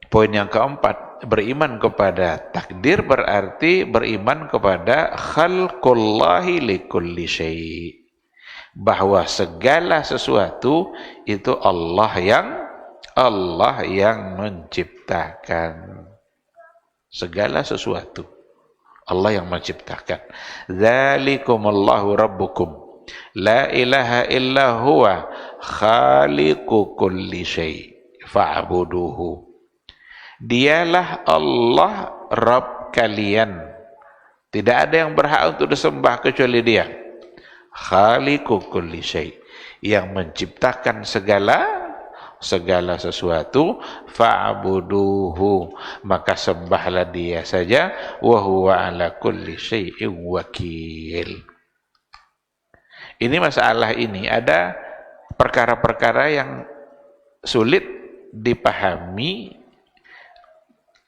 A: poin yang keempat, beriman kepada takdir berarti beriman kepada khalqullahi likulli syai', bahwa segala sesuatu itu Allah yang menciptakan. Segala sesuatu Allah yang menciptakan. Dzalikumullahu rabbukum la ilaha illa huwa khaliqu kulli syai' fa'buduhu. Dialah Allah Rabb kalian. Tidak ada yang berhak untuk disembah kecuali Dia. Khaliqu kulli syai', yang menciptakan segala sesuatu, fa'buduhu, maka sembahlah Dia saja, wa huwa ala kulli syai'in wakil. Ini masalah ini ada perkara-perkara yang sulit dipahami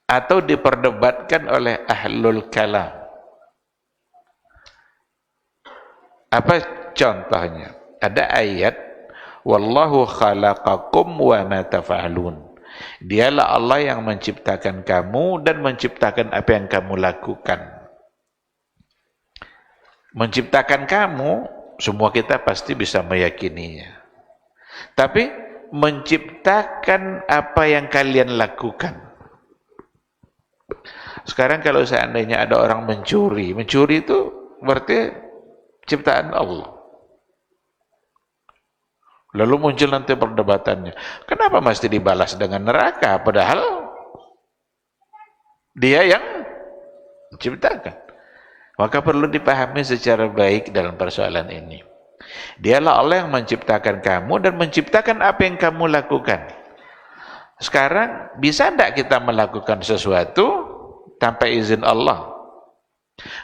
A: atau diperdebatkan oleh ahlul kalam. Apa contohnya? Ada ayat, wallahu khalaqakum wa ma taf'alun. Dialah Allah yang menciptakan kamu dan menciptakan apa yang kamu lakukan. Menciptakan kamu, semua kita pasti bisa meyakininya. Tapi menciptakan apa yang kalian lakukan. Sekarang kalau seandainya ada orang mencuri itu berarti ciptaan Allah. Lalu muncul nanti perdebatannya, kenapa mesti dibalas dengan neraka padahal Dia yang menciptakan? Maka perlu dipahami secara baik dalam persoalan ini. Dialah Allah yang menciptakan kamu dan menciptakan apa yang kamu lakukan. Sekarang bisa tidak kita melakukan sesuatu tanpa izin Allah?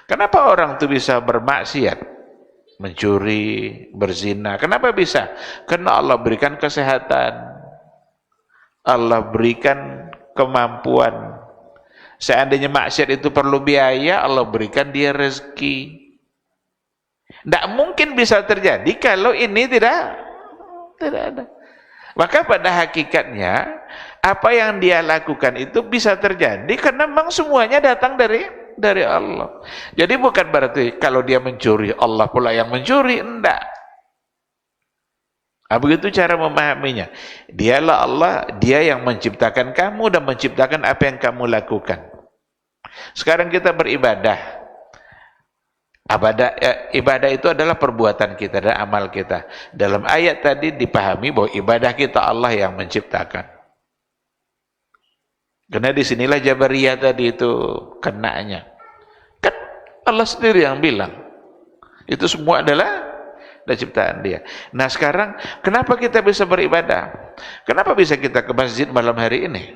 A: Kenapa orang itu bisa bermaksiat, mencuri, berzina? Kenapa bisa? Karena Allah berikan kesehatan, Allah berikan kemampuan. Seandainya maksiat itu perlu biaya, Allah berikan dia rezeki. Tidak mungkin bisa terjadi kalau ini tidak ada. Maka pada hakikatnya apa yang dia lakukan itu bisa terjadi karena memang semuanya datang dari Allah. Jadi bukan berarti kalau dia mencuri Allah pula yang mencuri, enggak. Begitu cara memahaminya. Dialah Allah, Dia yang menciptakan kamu dan menciptakan apa yang kamu lakukan. Sekarang kita beribadah. Ibadah itu adalah perbuatan kita dan amal kita. Dalam ayat tadi dipahami bahwa ibadah kita Allah yang menciptakan. Karena disinilah Jabariyah tadi itu kenanya. Kan Allah sendiri yang bilang. Itu semua adalah ciptaan Dia. Nah sekarang, kenapa kita bisa beribadah? Kenapa bisa kita ke masjid malam hari ini?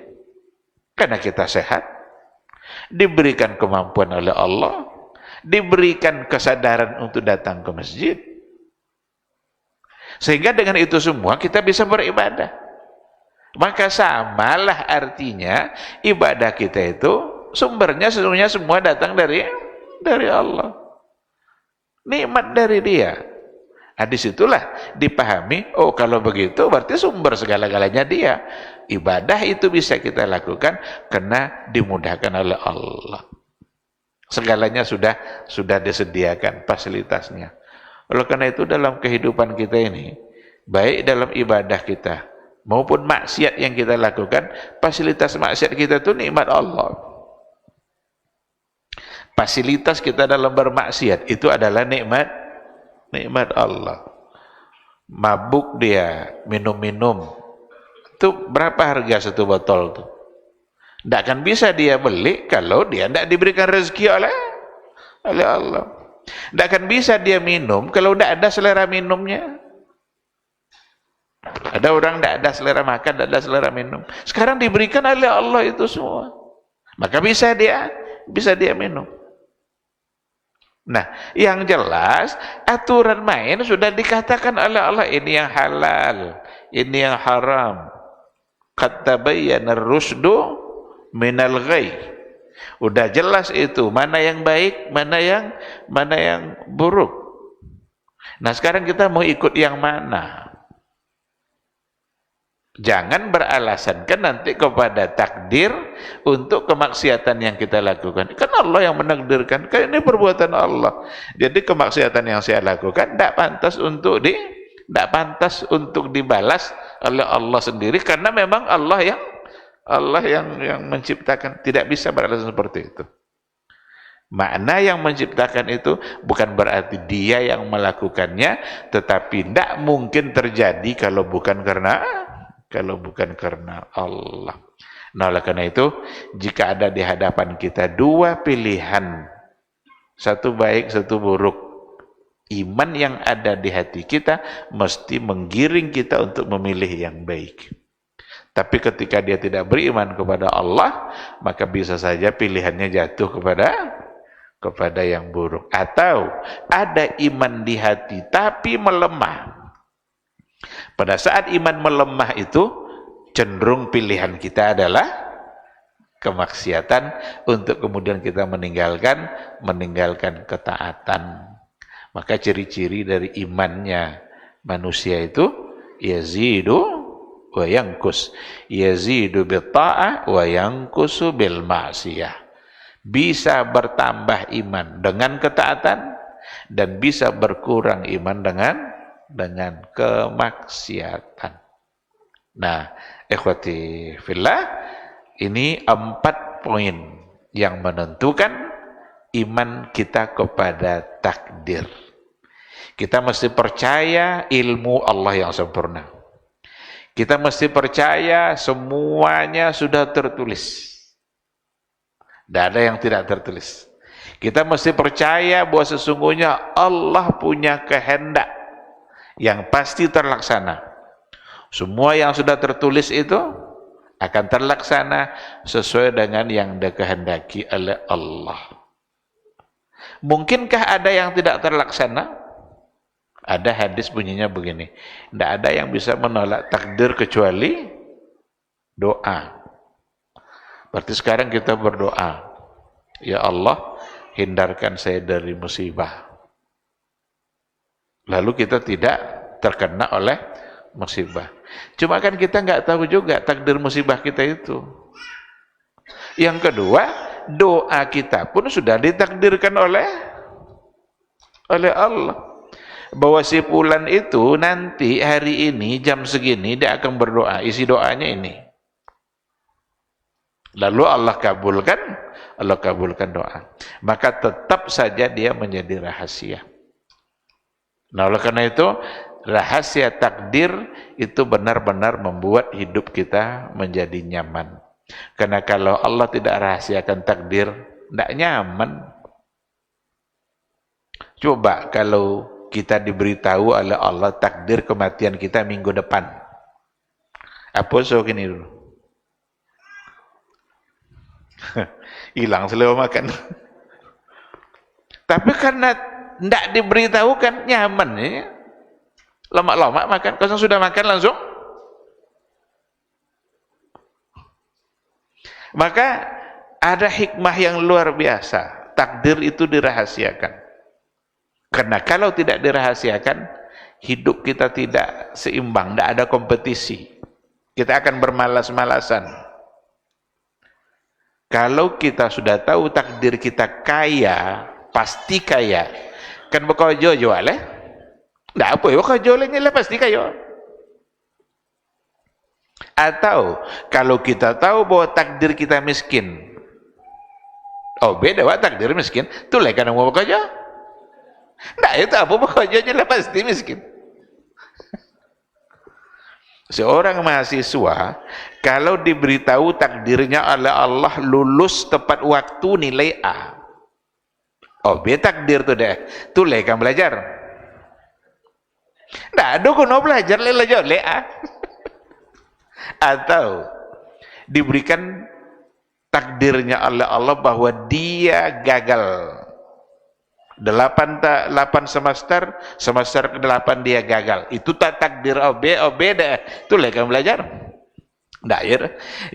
A: Karena kita sehat. Diberikan kemampuan oleh Allah, diberikan kesadaran untuk datang ke masjid, sehingga dengan itu semua kita bisa beribadah. Maka samalah artinya ibadah kita itu sumbernya sesungguhnya semua datang dari Allah, nikmat dari Dia. Disitulah dipahami, oh kalau begitu berarti sumber segala-galanya Dia. Ibadah itu bisa kita lakukan karena dimudahkan oleh Allah. Segalanya sudah disediakan fasilitasnya. Oleh karena itu dalam kehidupan kita ini, baik dalam ibadah kita maupun maksiat yang kita lakukan, fasilitas maksiat kita itu nikmat Allah. Fasilitas kita dalam bermaksiat itu adalah nikmat Allah. Mabuk dia, minum-minum, itu berapa harga satu botol tuh? Tidak akan bisa dia beli kalau dia tidak diberikan rezeki oleh Allah. Tidak akan bisa dia minum kalau tidak ada selera minumnya. Ada orang tidak ada selera makan, tidak ada selera minum. Sekarang diberikan oleh Allah itu semua. Maka bisa dia minum. Nah, yang jelas aturan main sudah dikatakan oleh Allah, ini yang halal, ini yang haram. Qad tabayyana ar-rusydu minal ghayy. Udah jelas itu mana yang baik, mana yang buruk. Nah, sekarang kita mau ikut yang mana? Jangan beralasan kan nanti kepada takdir untuk kemaksiatan yang kita lakukan. Kan Allah yang menakdirkan, kan ini perbuatan Allah. Jadi kemaksiatan yang saya lakukan tidak pantas untuk dibalas oleh Allah sendiri, karena memang Allah yang menciptakan. Tidak bisa beralasan seperti itu. Makna yang menciptakan itu bukan berarti dia yang melakukannya, tetapi tidak mungkin terjadi kalau bukan karena Allah. Nah, oleh karena itu, jika ada di hadapan kita dua pilihan, satu baik, satu buruk, iman yang ada di hati kita mesti menggiring kita untuk memilih yang baik. Tapi ketika dia tidak beriman kepada Allah, maka bisa saja pilihannya jatuh kepada yang buruk. Atau ada iman di hati tapi melemah. Pada saat iman melemah itu, cenderung pilihan kita adalah kemaksiatan, untuk kemudian kita meninggalkan ketaatan. Maka ciri-ciri dari imannya manusia itu yazidu wa yanqus. Yazidu bil ta'ah wa yanqusu bil ma'siyah. Bisa bertambah iman dengan ketaatan dan bisa berkurang iman dengan kemaksiatan. Nah, ikhwati fillah, ini 4 poin yang menentukan iman kita kepada takdir. Kita mesti percaya ilmu Allah yang sempurna. Kita mesti percaya semuanya sudah tertulis. Tidak ada yang tidak tertulis. Kita mesti percaya bahwa sesungguhnya Allah punya kehendak yang pasti terlaksana. Semua yang sudah tertulis itu akan terlaksana sesuai dengan yang dikehendaki oleh Allah. Mungkinkah ada yang tidak terlaksana? Ada hadis bunyinya begini, tidak ada yang bisa menolak takdir kecuali doa. Berarti sekarang kita berdoa, ya Allah, hindarkan saya dari musibah. Lalu kita tidak terkena oleh musibah. Cuma kan kita nggak tahu juga takdir musibah kita itu. Yang kedua, doa kita pun sudah ditakdirkan oleh Allah. Bahwa si fulan itu nanti hari ini jam segini dia akan berdoa. Isi doanya ini. Lalu Allah kabulkan doa. Maka tetap saja dia menjadi rahasia. Nah, oleh karena itu, rahasia takdir itu benar-benar membuat hidup kita menjadi nyaman. Karena kalau Allah tidak rahasiakan takdir, tidak nyaman. Coba kalau kita diberitahu oleh Allah takdir kematian kita minggu depan. Apa sok ini dulu? Hilang selera makan. Tapi karena tidak diberitahukan, nyaman ya. Lama-lama makan, kalau sudah makan langsung. Maka ada hikmah yang luar biasa. Takdir itu dirahasiakan. Karena kalau tidak dirahasiakan, hidup kita tidak seimbang, tidak ada kompetisi. Kita akan bermalas-malasan. Kalau kita sudah tahu takdir kita kaya, pasti kaya. Kan bakal jual tidak apa ya, bakal jualnya lah pasti kaya. Atau kalau kita tahu bahwa takdir kita miskin, oh beda wak takdir miskin, tu lah kan mau bekerja. Tidak itu apa bekerjanya lah pasti miskin. Seorang mahasiswa kalau diberitahu takdirnya oleh Allah lulus tepat waktu nilai A, oh be takdir tu deh, tu lah kan belajar. Nggak ada kuno belajar lele jole atau diberikan takdirnya oleh Allah bahwa dia gagal 8 semester ke-8 dia gagal, itu tak takdir beda itu lagi belajar nggak ya.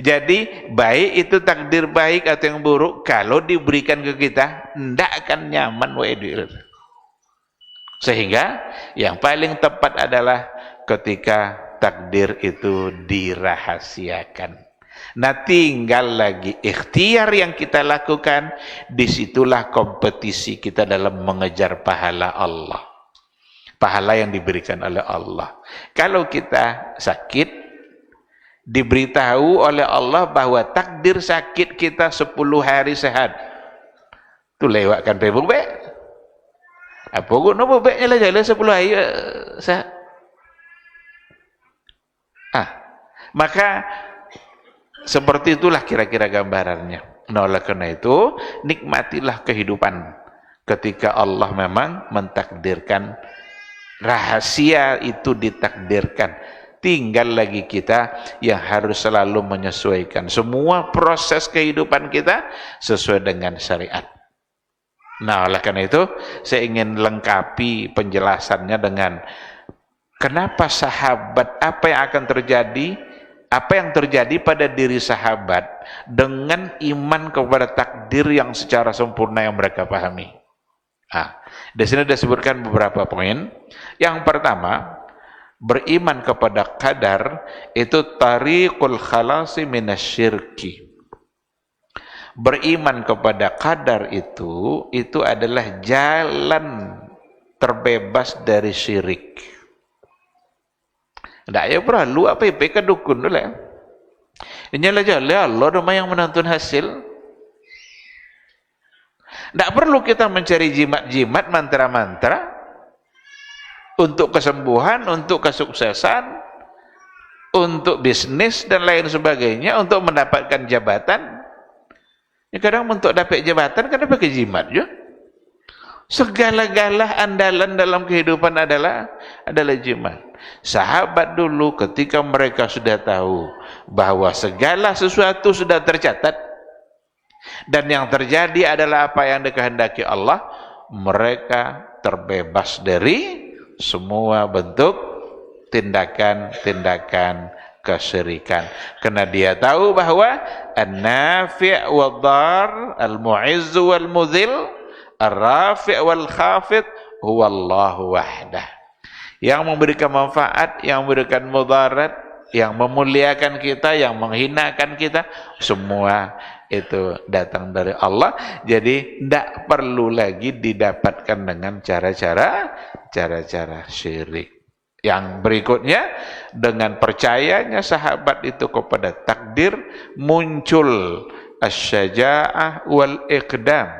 A: Jadi baik itu takdir baik atau yang buruk kalau diberikan ke kita ndak akan nyaman sehingga yang paling tepat adalah ketika takdir itu dirahasiakan. Nah tinggal lagi ikhtiar yang kita lakukan, disitulah kompetisi kita dalam mengejar pahala Allah, pahala yang diberikan oleh Allah. Kalau kita sakit, diberitahu oleh Allah bahwa takdir sakit kita 10 hari sehat, tu lewatkan bebek apa guna bebeknya lah jalan 10 hari sehat. Maka seperti itulah kira-kira gambarannya. Nah, oleh karena itu, nikmatilah kehidupan ketika Allah memang mentakdirkan, rahasia itu ditakdirkan. Tinggal lagi kita yang harus selalu menyesuaikan semua proses kehidupan kita sesuai dengan syariat. Nah, oleh karena itu, saya ingin lengkapi penjelasannya dengan kenapa sahabat, apa yang akan terjadi, apa yang terjadi pada diri sahabat dengan iman kepada takdir yang secara sempurna yang mereka pahami. Di sini disebutkan beberapa poin. Yang pertama, beriman kepada qadar itu tariqul khalasi minasyirki. Beriman kepada qadar itu adalah jalan terbebas dari syirik. Tak ya perlu apa ke dukun dulu ya. Ini lah jalan Allah rumah yang menentukan hasil. Tak perlu kita mencari jimat-jimat, mantra-mantra untuk kesembuhan, untuk kesuksesan, untuk bisnis dan lain sebagainya, untuk mendapatkan jabatan. Ya, kadang untuk dapat jabatan kan pakai jimat juga. Segala-gala andalan dalam kehidupan adalah jimat. Sahabat dulu ketika mereka sudah tahu bahwa segala sesuatu sudah tercatat dan yang terjadi adalah apa yang dikehendaki Allah, mereka terbebas dari semua bentuk tindakan-tindakan kesyirikan. Karena dia tahu bahwa an-nafi' wad-dar, al-mu'izz wal-mudhil, ar-rafi' wal-khafid huwa Allahu wahdah. Yang memberikan manfaat, yang memberikan mudarat, yang memuliakan kita, yang menghinakan kita, semua itu datang dari Allah. Jadi tidak perlu lagi didapatkan dengan cara-cara syirik. Yang berikutnya, dengan percayanya sahabat itu kepada takdir, muncul asy-syaja'ah wal iqdam,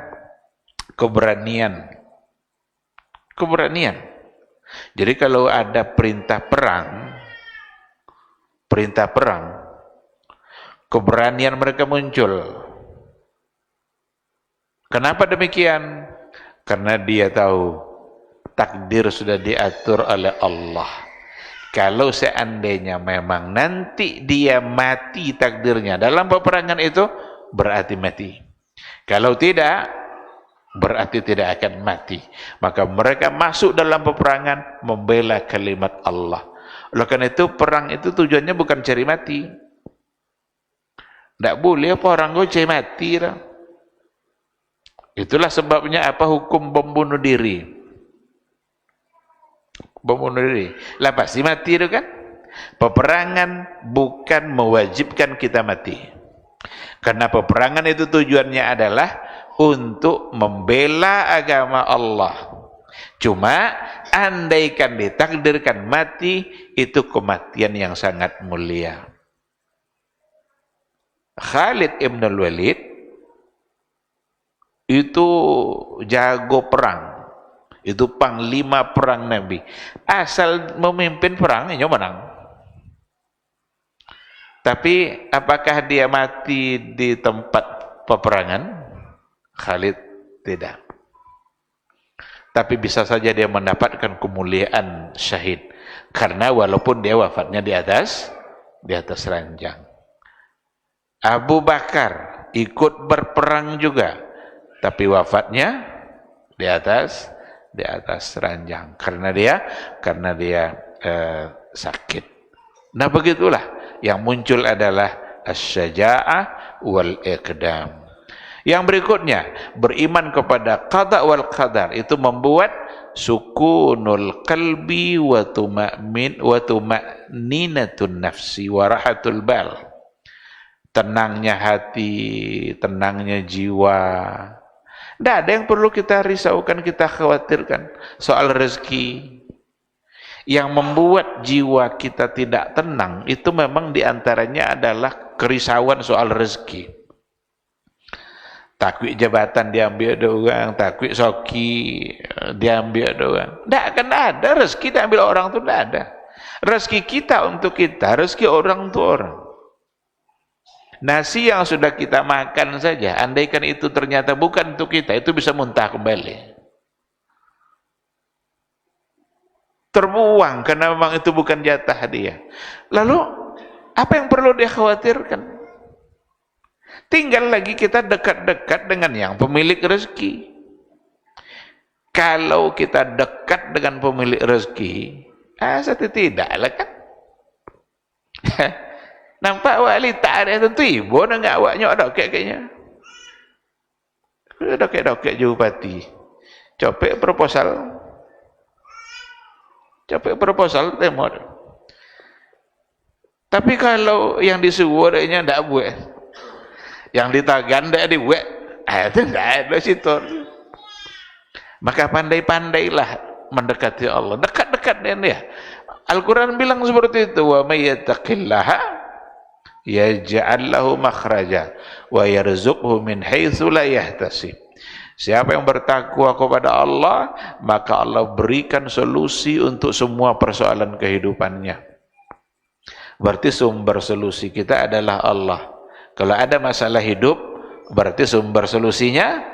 A: keberanian. Jadi kalau ada perintah perang, keberanian mereka muncul. Kenapa demikian? Karena dia tahu takdir sudah diatur oleh Allah. Kalau seandainya memang nanti dia mati takdirnya dalam peperangan itu, berarti mati. Kalau tidak, berarti tidak akan mati. Maka mereka masuk dalam peperangan membela kalimat Allah. Oleh karena itu perang itu tujuannya bukan cari mati. Tidak boleh apa orang kau cari mati lah. Itulah sebabnya apa hukum bom bunuh diri. Lah pasti mati itu kan. Peperangan bukan mewajibkan kita mati. Karena peperangan itu tujuannya adalah untuk membela agama Allah. Cuma andaikan ditakdirkan mati, itu kematian yang sangat mulia. Khalid ibn al-Walid itu jago perang. Itu panglima perang Nabi. Asal memimpin perang, dia menang. Tapi apakah dia mati di tempat peperangan? Khalid tidak. tapi bisa saja dia mendapatkan kemuliaan syahid karena walaupun dia wafatnya di atas ranjang. Abu Bakar ikut berperang juga, tapi wafatnya di atas ranjang karena dia sakit. Nah, begitulah yang muncul adalah asy-syaja'ah wal iqdam. Yang berikutnya, beriman kepada qada wal qadar itu membuat sukunul qalbi wa tuma'ninatun nafsi wa rahatul bal. Tenangnya hati, tenangnya jiwa. Tidak ada yang perlu kita risaukan, kita khawatirkan soal rezeki. Yang membuat jiwa kita tidak tenang itu memang diantaranya adalah kerisauan soal rezeki. Takwik jabatan diambil ada orang, takwik soki diambil ada orang. Tidak akan ada rezeki diambil orang itu, tidak ada. Rezeki kita untuk kita, rezeki orang untuk orang. Nasi yang sudah kita makan saja, andaikan itu ternyata bukan untuk kita, itu bisa muntah kembali. Terbuang karena memang itu bukan jatah dia. Lalu apa yang perlu dikhawatirkan? Tinggal lagi kita dekat-dekat dengan yang pemilik rezeki. Kalau kita dekat dengan pemilik rezeki, asal tidaklah kan. Nampak wali tak ada tentu ibu enggak awaknya ada kayaknya. Dokek-dokek Jupati. Copek proposal temor. Tapi kalau yang disuruhnya ndak buat, yang ditagan ndak dibuat, itu ndak ada situ. Maka pandai-pandailah mendekati Allah, dekat-dekat dengan dia. Al-Quran bilang seperti itu, wa may yattaqillaha yaj'al lahu makhraja wa yarzuqhu min haitsu la yahtasib. Siapa yang bertakwa kepada Allah, maka Allah berikan solusi untuk semua persoalan kehidupannya. Berarti sumber solusi kita adalah Allah. Kalau ada masalah hidup, berarti sumber solusinya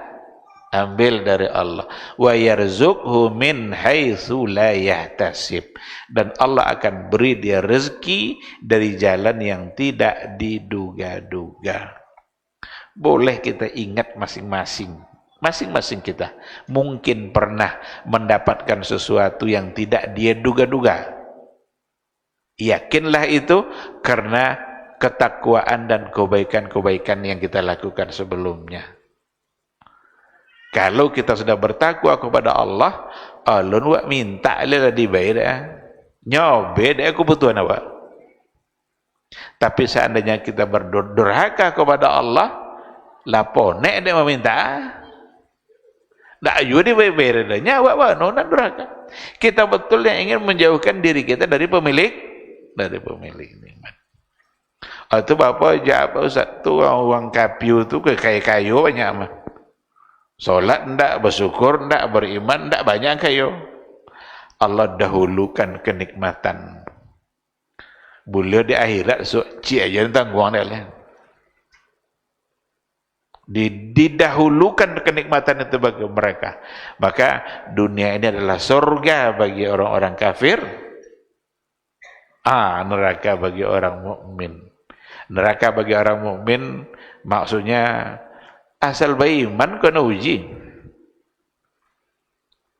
A: ambil dari Allah. Wa yarzuqhu min haitsu la yahtasib. Dan Allah akan beri dia rezeki dari jalan yang tidak diduga-duga. Boleh kita ingat masing-masing kita mungkin pernah mendapatkan sesuatu yang tidak dia duga-duga. Yakinlah itu karena ketakwaan dan kebaikan-kebaikan yang kita lakukan sebelumnya. Kalau kita sudah bertakwa kepada Allah, alun wa minta lah dibayar. Nyobe deh kebutuhan apa. Tapi seandainya kita berdurhaka kepada Allah, lapone dia meminta. Ndak juga dibayar dah nyawa nona durhaka. Kita betul yang ingin menjauhkan diri kita dari pemilik nikmat. Itu Bapak jawab Ustaz tu orang kapiu tu kayu banyak mah. Solat ndak, bersyukur ndak, beriman ndak, banyak kayu. Allah dahulukan kenikmatan. Beliau di akhirat suci aja tanggung dia lah. Didahulukan kenikmatan itu bagi mereka. Maka dunia ini adalah surga bagi orang-orang kafir. Neraka bagi orang mukmin. Neraka bagi orang mukmin maksudnya asal beriman kena uji.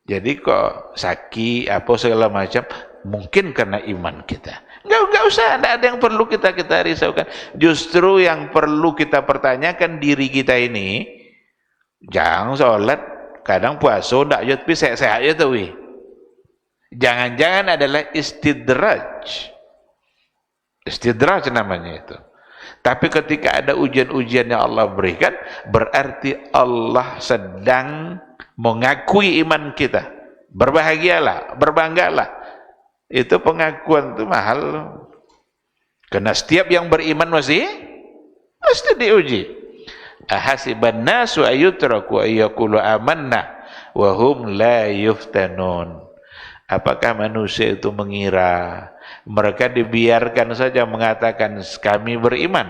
A: Jadi kok sakit apa segala macam mungkin karena iman kita. Enggak usah, enggak ada yang perlu kita risaukan. Justru yang perlu kita pertanyakan diri kita ini, jangan sholat, kadang puasa enggak aja tapi sehat-sehat aja tuh. Jangan-jangan adalah istidraj. Istidraj namanya itu. Tapi ketika ada ujian-ujian yang Allah berikan, berarti Allah sedang mengakui iman kita. Berbahagialah, berbanggalah. Itu pengakuan itu mahal. Karena setiap yang beriman mesti diuji. Ahasiban nasu ayyutraku ayyaqulu amanna wa hum la yuftanun. Apakah manusia itu mengira mereka dibiarkan saja mengatakan kami beriman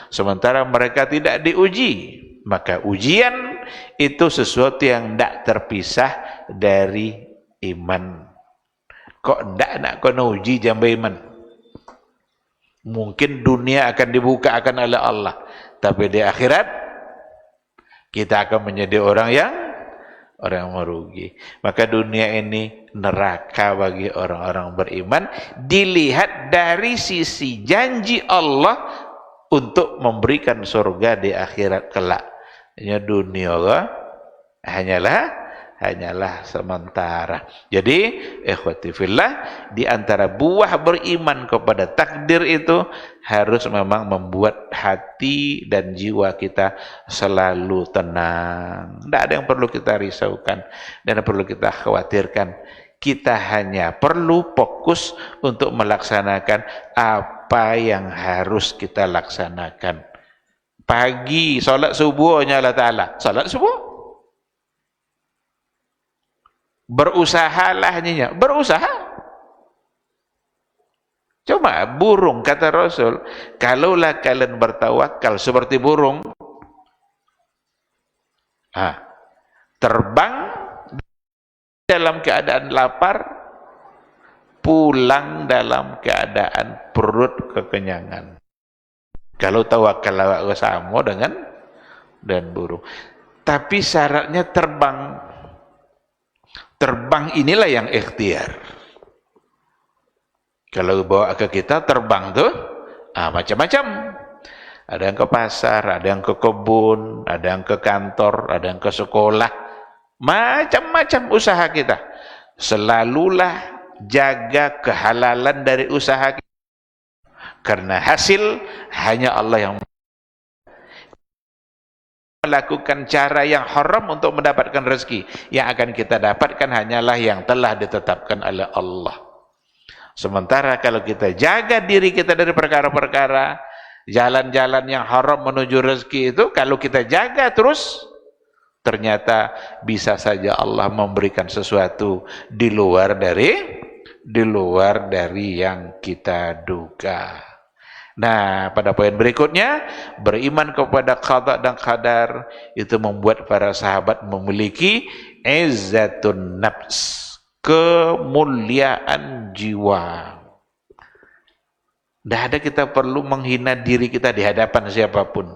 A: sementara mereka tidak diuji? Maka ujian itu sesuatu yang tidak terpisah dari iman. Kok tidak nak kena uji jamba iman? Mungkin dunia akan dibukakan oleh Allah, tapi di akhirat kita akan menjadi orang yang merugi. Maka dunia ini neraka bagi orang-orang beriman, dilihat dari sisi janji Allah untuk memberikan surga di akhirat kelak. Dunia hanyalah sementara. Jadi, ikhwati fillah, di antara buah beriman kepada takdir itu harus memang membuat hati dan jiwa kita selalu tenang. Tidak ada yang perlu kita risaukan dan perlu kita khawatirkan. Kita hanya perlu fokus untuk melaksanakan apa yang harus kita laksanakan. Pagi, salat subuhnya Allah Ta'ala. Salat subuh. Berusahalah nyinya, berusaha. Cuma burung, kata Rasul, kalaulah kalian bertawakal seperti burung, terbang dalam keadaan lapar, pulang dalam keadaan perut kekenyangan. Kalau tawakal sama dengan burung. Tapi syaratnya terbang. Terbang inilah yang ikhtiar. Kalau bawa ke kita terbang tuh, macam-macam. Ada yang ke pasar, ada yang ke kebun, ada yang ke kantor, ada yang ke sekolah. Macam-macam usaha kita. Selalulah jaga kehalalan dari usaha kita. Karena hasil hanya Allah yang melakukan cara yang haram untuk mendapatkan rezeki. Yang akan kita dapatkan hanyalah yang telah ditetapkan oleh Allah. Sementara kalau kita jaga diri kita dari perkara-perkara, jalan-jalan yang haram menuju rezeki itu, kalau kita jaga terus, ternyata bisa saja Allah memberikan sesuatu di luar dari yang kita duga. Nah, pada poin berikutnya, beriman kepada qada dan qadar itu membuat para sahabat memiliki izzatun nafs, kemuliaan jiwa. Tidak ada kita perlu menghina diri kita di hadapan siapapun.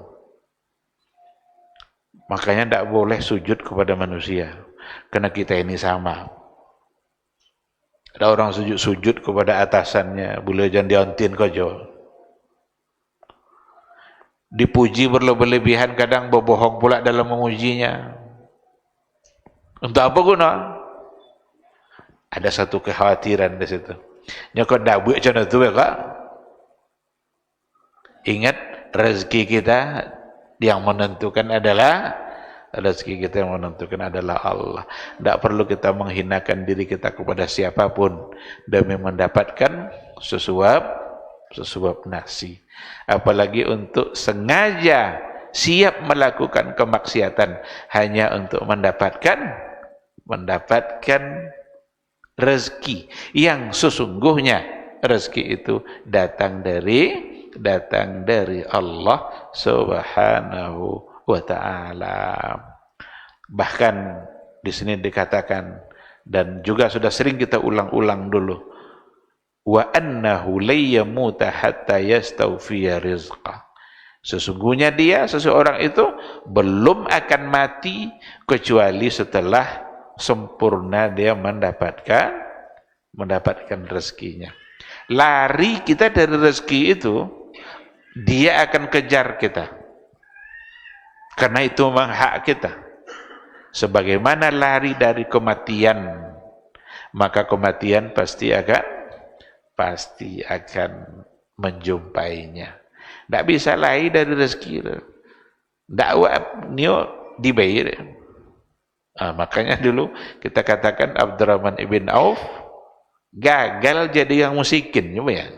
A: Makanya tidak boleh sujud kepada manusia, karena kita ini sama. Ada orang sujud kepada atasannya, boleh jangan diontin kojo. Dipuji berlebihan, kadang berbohong pula dalam memujinya. Untuk apa guna? Ada satu kekhawatiran di situ. Nyokot dak buat macam tu ya, ingat rezeki kita yang menentukan adalah Allah. Tidak perlu kita menghinakan diri kita kepada siapapun demi mendapatkan sesuap nasi. Apalagi untuk sengaja siap melakukan kemaksiatan hanya untuk mendapatkan rezeki yang sesungguhnya rezeki itu datang dari Allah Subhanahu wa ta'ala. Bahkan di sini dikatakan, dan juga sudah sering kita ulang-ulang dulu, wa annahu layyamuta hatta yastawfiya rizqah. Sesungguhnya seseorang itu belum akan mati kecuali setelah sempurna dia mendapatkan rezekinya. Lari kita dari rezeki itu, dia akan kejar kita. Karena itu memang hak kita. Sebagaimana lari dari kematian, maka kematian pasti akan menjumpainya. Tak bisa lari dari rezeki. Dakwah nio dibayar. Makanya dulu kita katakan Abdurrahman ibn Auf gagal jadi yang musikin, ya.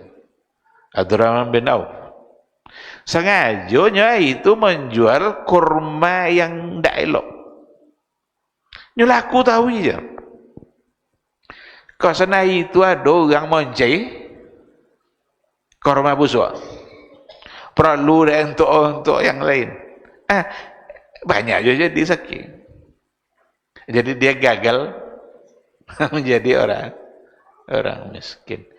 A: Abdurrahman bin Auf sengajanya itu menjual kurma yang tidak elok. Nyulaku tahu aja. Kau sana itu ada orang moncai kurma busuk. Perlu untuk yang lain. banyak aja jadi saking. Jadi dia gagal menjadi orang miskin.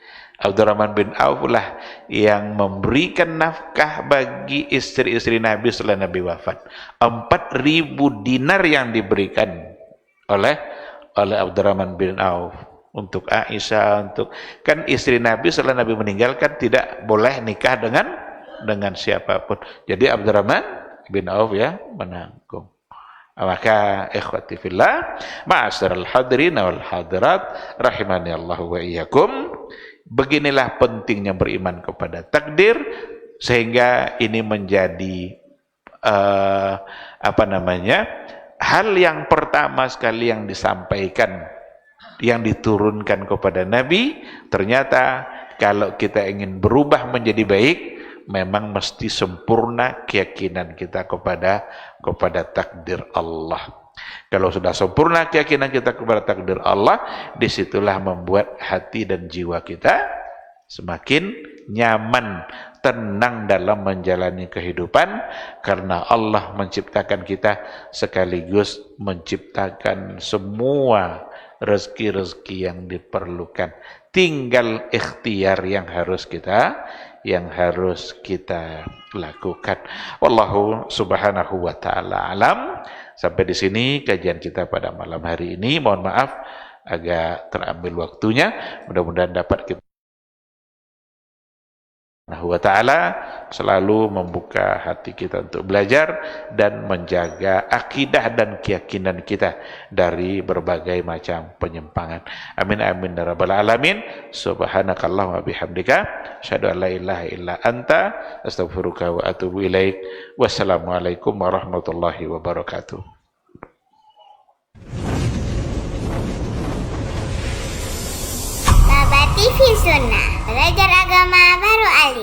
A: Abdurrahman bin Auf lah yang memberikan nafkah bagi istri-istri Nabi setelah Nabi wafat. 4.000 dinar yang diberikan oleh Abdurrahman bin Auf untuk Aisyah, kan istri Nabi setelah Nabi meninggalkan tidak boleh nikah dengan siapapun. Jadi Abdurrahman bin Auf ya menanggung. Maka ikhwati fillah, ma'asyiral hadirin wal hadirat rahimani Allah wa iyyakum. Beginilah pentingnya beriman kepada takdir, sehingga ini menjadi hal yang pertama sekali yang disampaikan, yang diturunkan kepada Nabi. Ternyata kalau kita ingin berubah menjadi baik, memang mesti sempurna keyakinan kita kepada takdir Allah. Kalau sudah sempurna keyakinan kita kepada takdir Allah, disitulah membuat hati dan jiwa kita semakin nyaman, tenang dalam menjalani kehidupan, karena Allah menciptakan kita sekaligus menciptakan semua rezeki-rezeki yang diperlukan. Tinggal ikhtiar yang harus kita lakukan. Wallahu subhanahu wa ta'ala alam. Sampai di sini kajian kita pada malam hari ini. Mohon maaf agak terambil waktunya. Mudah-mudahan dapat kita Subhanahu wa ta'ala selalu membuka hati kita untuk belajar dan menjaga akidah dan keyakinan kita dari berbagai macam penyimpangan. Amin amin ya rabbal alamin. Subhanakallahumma bihamdika asyhadu an la ilaha illa anta astaghfiruka wa atubu ilaik. Wassalamualaikum warahmatullahi wabarakatuh.
C: Baba TV Sunnah, belajar agama baru Ali.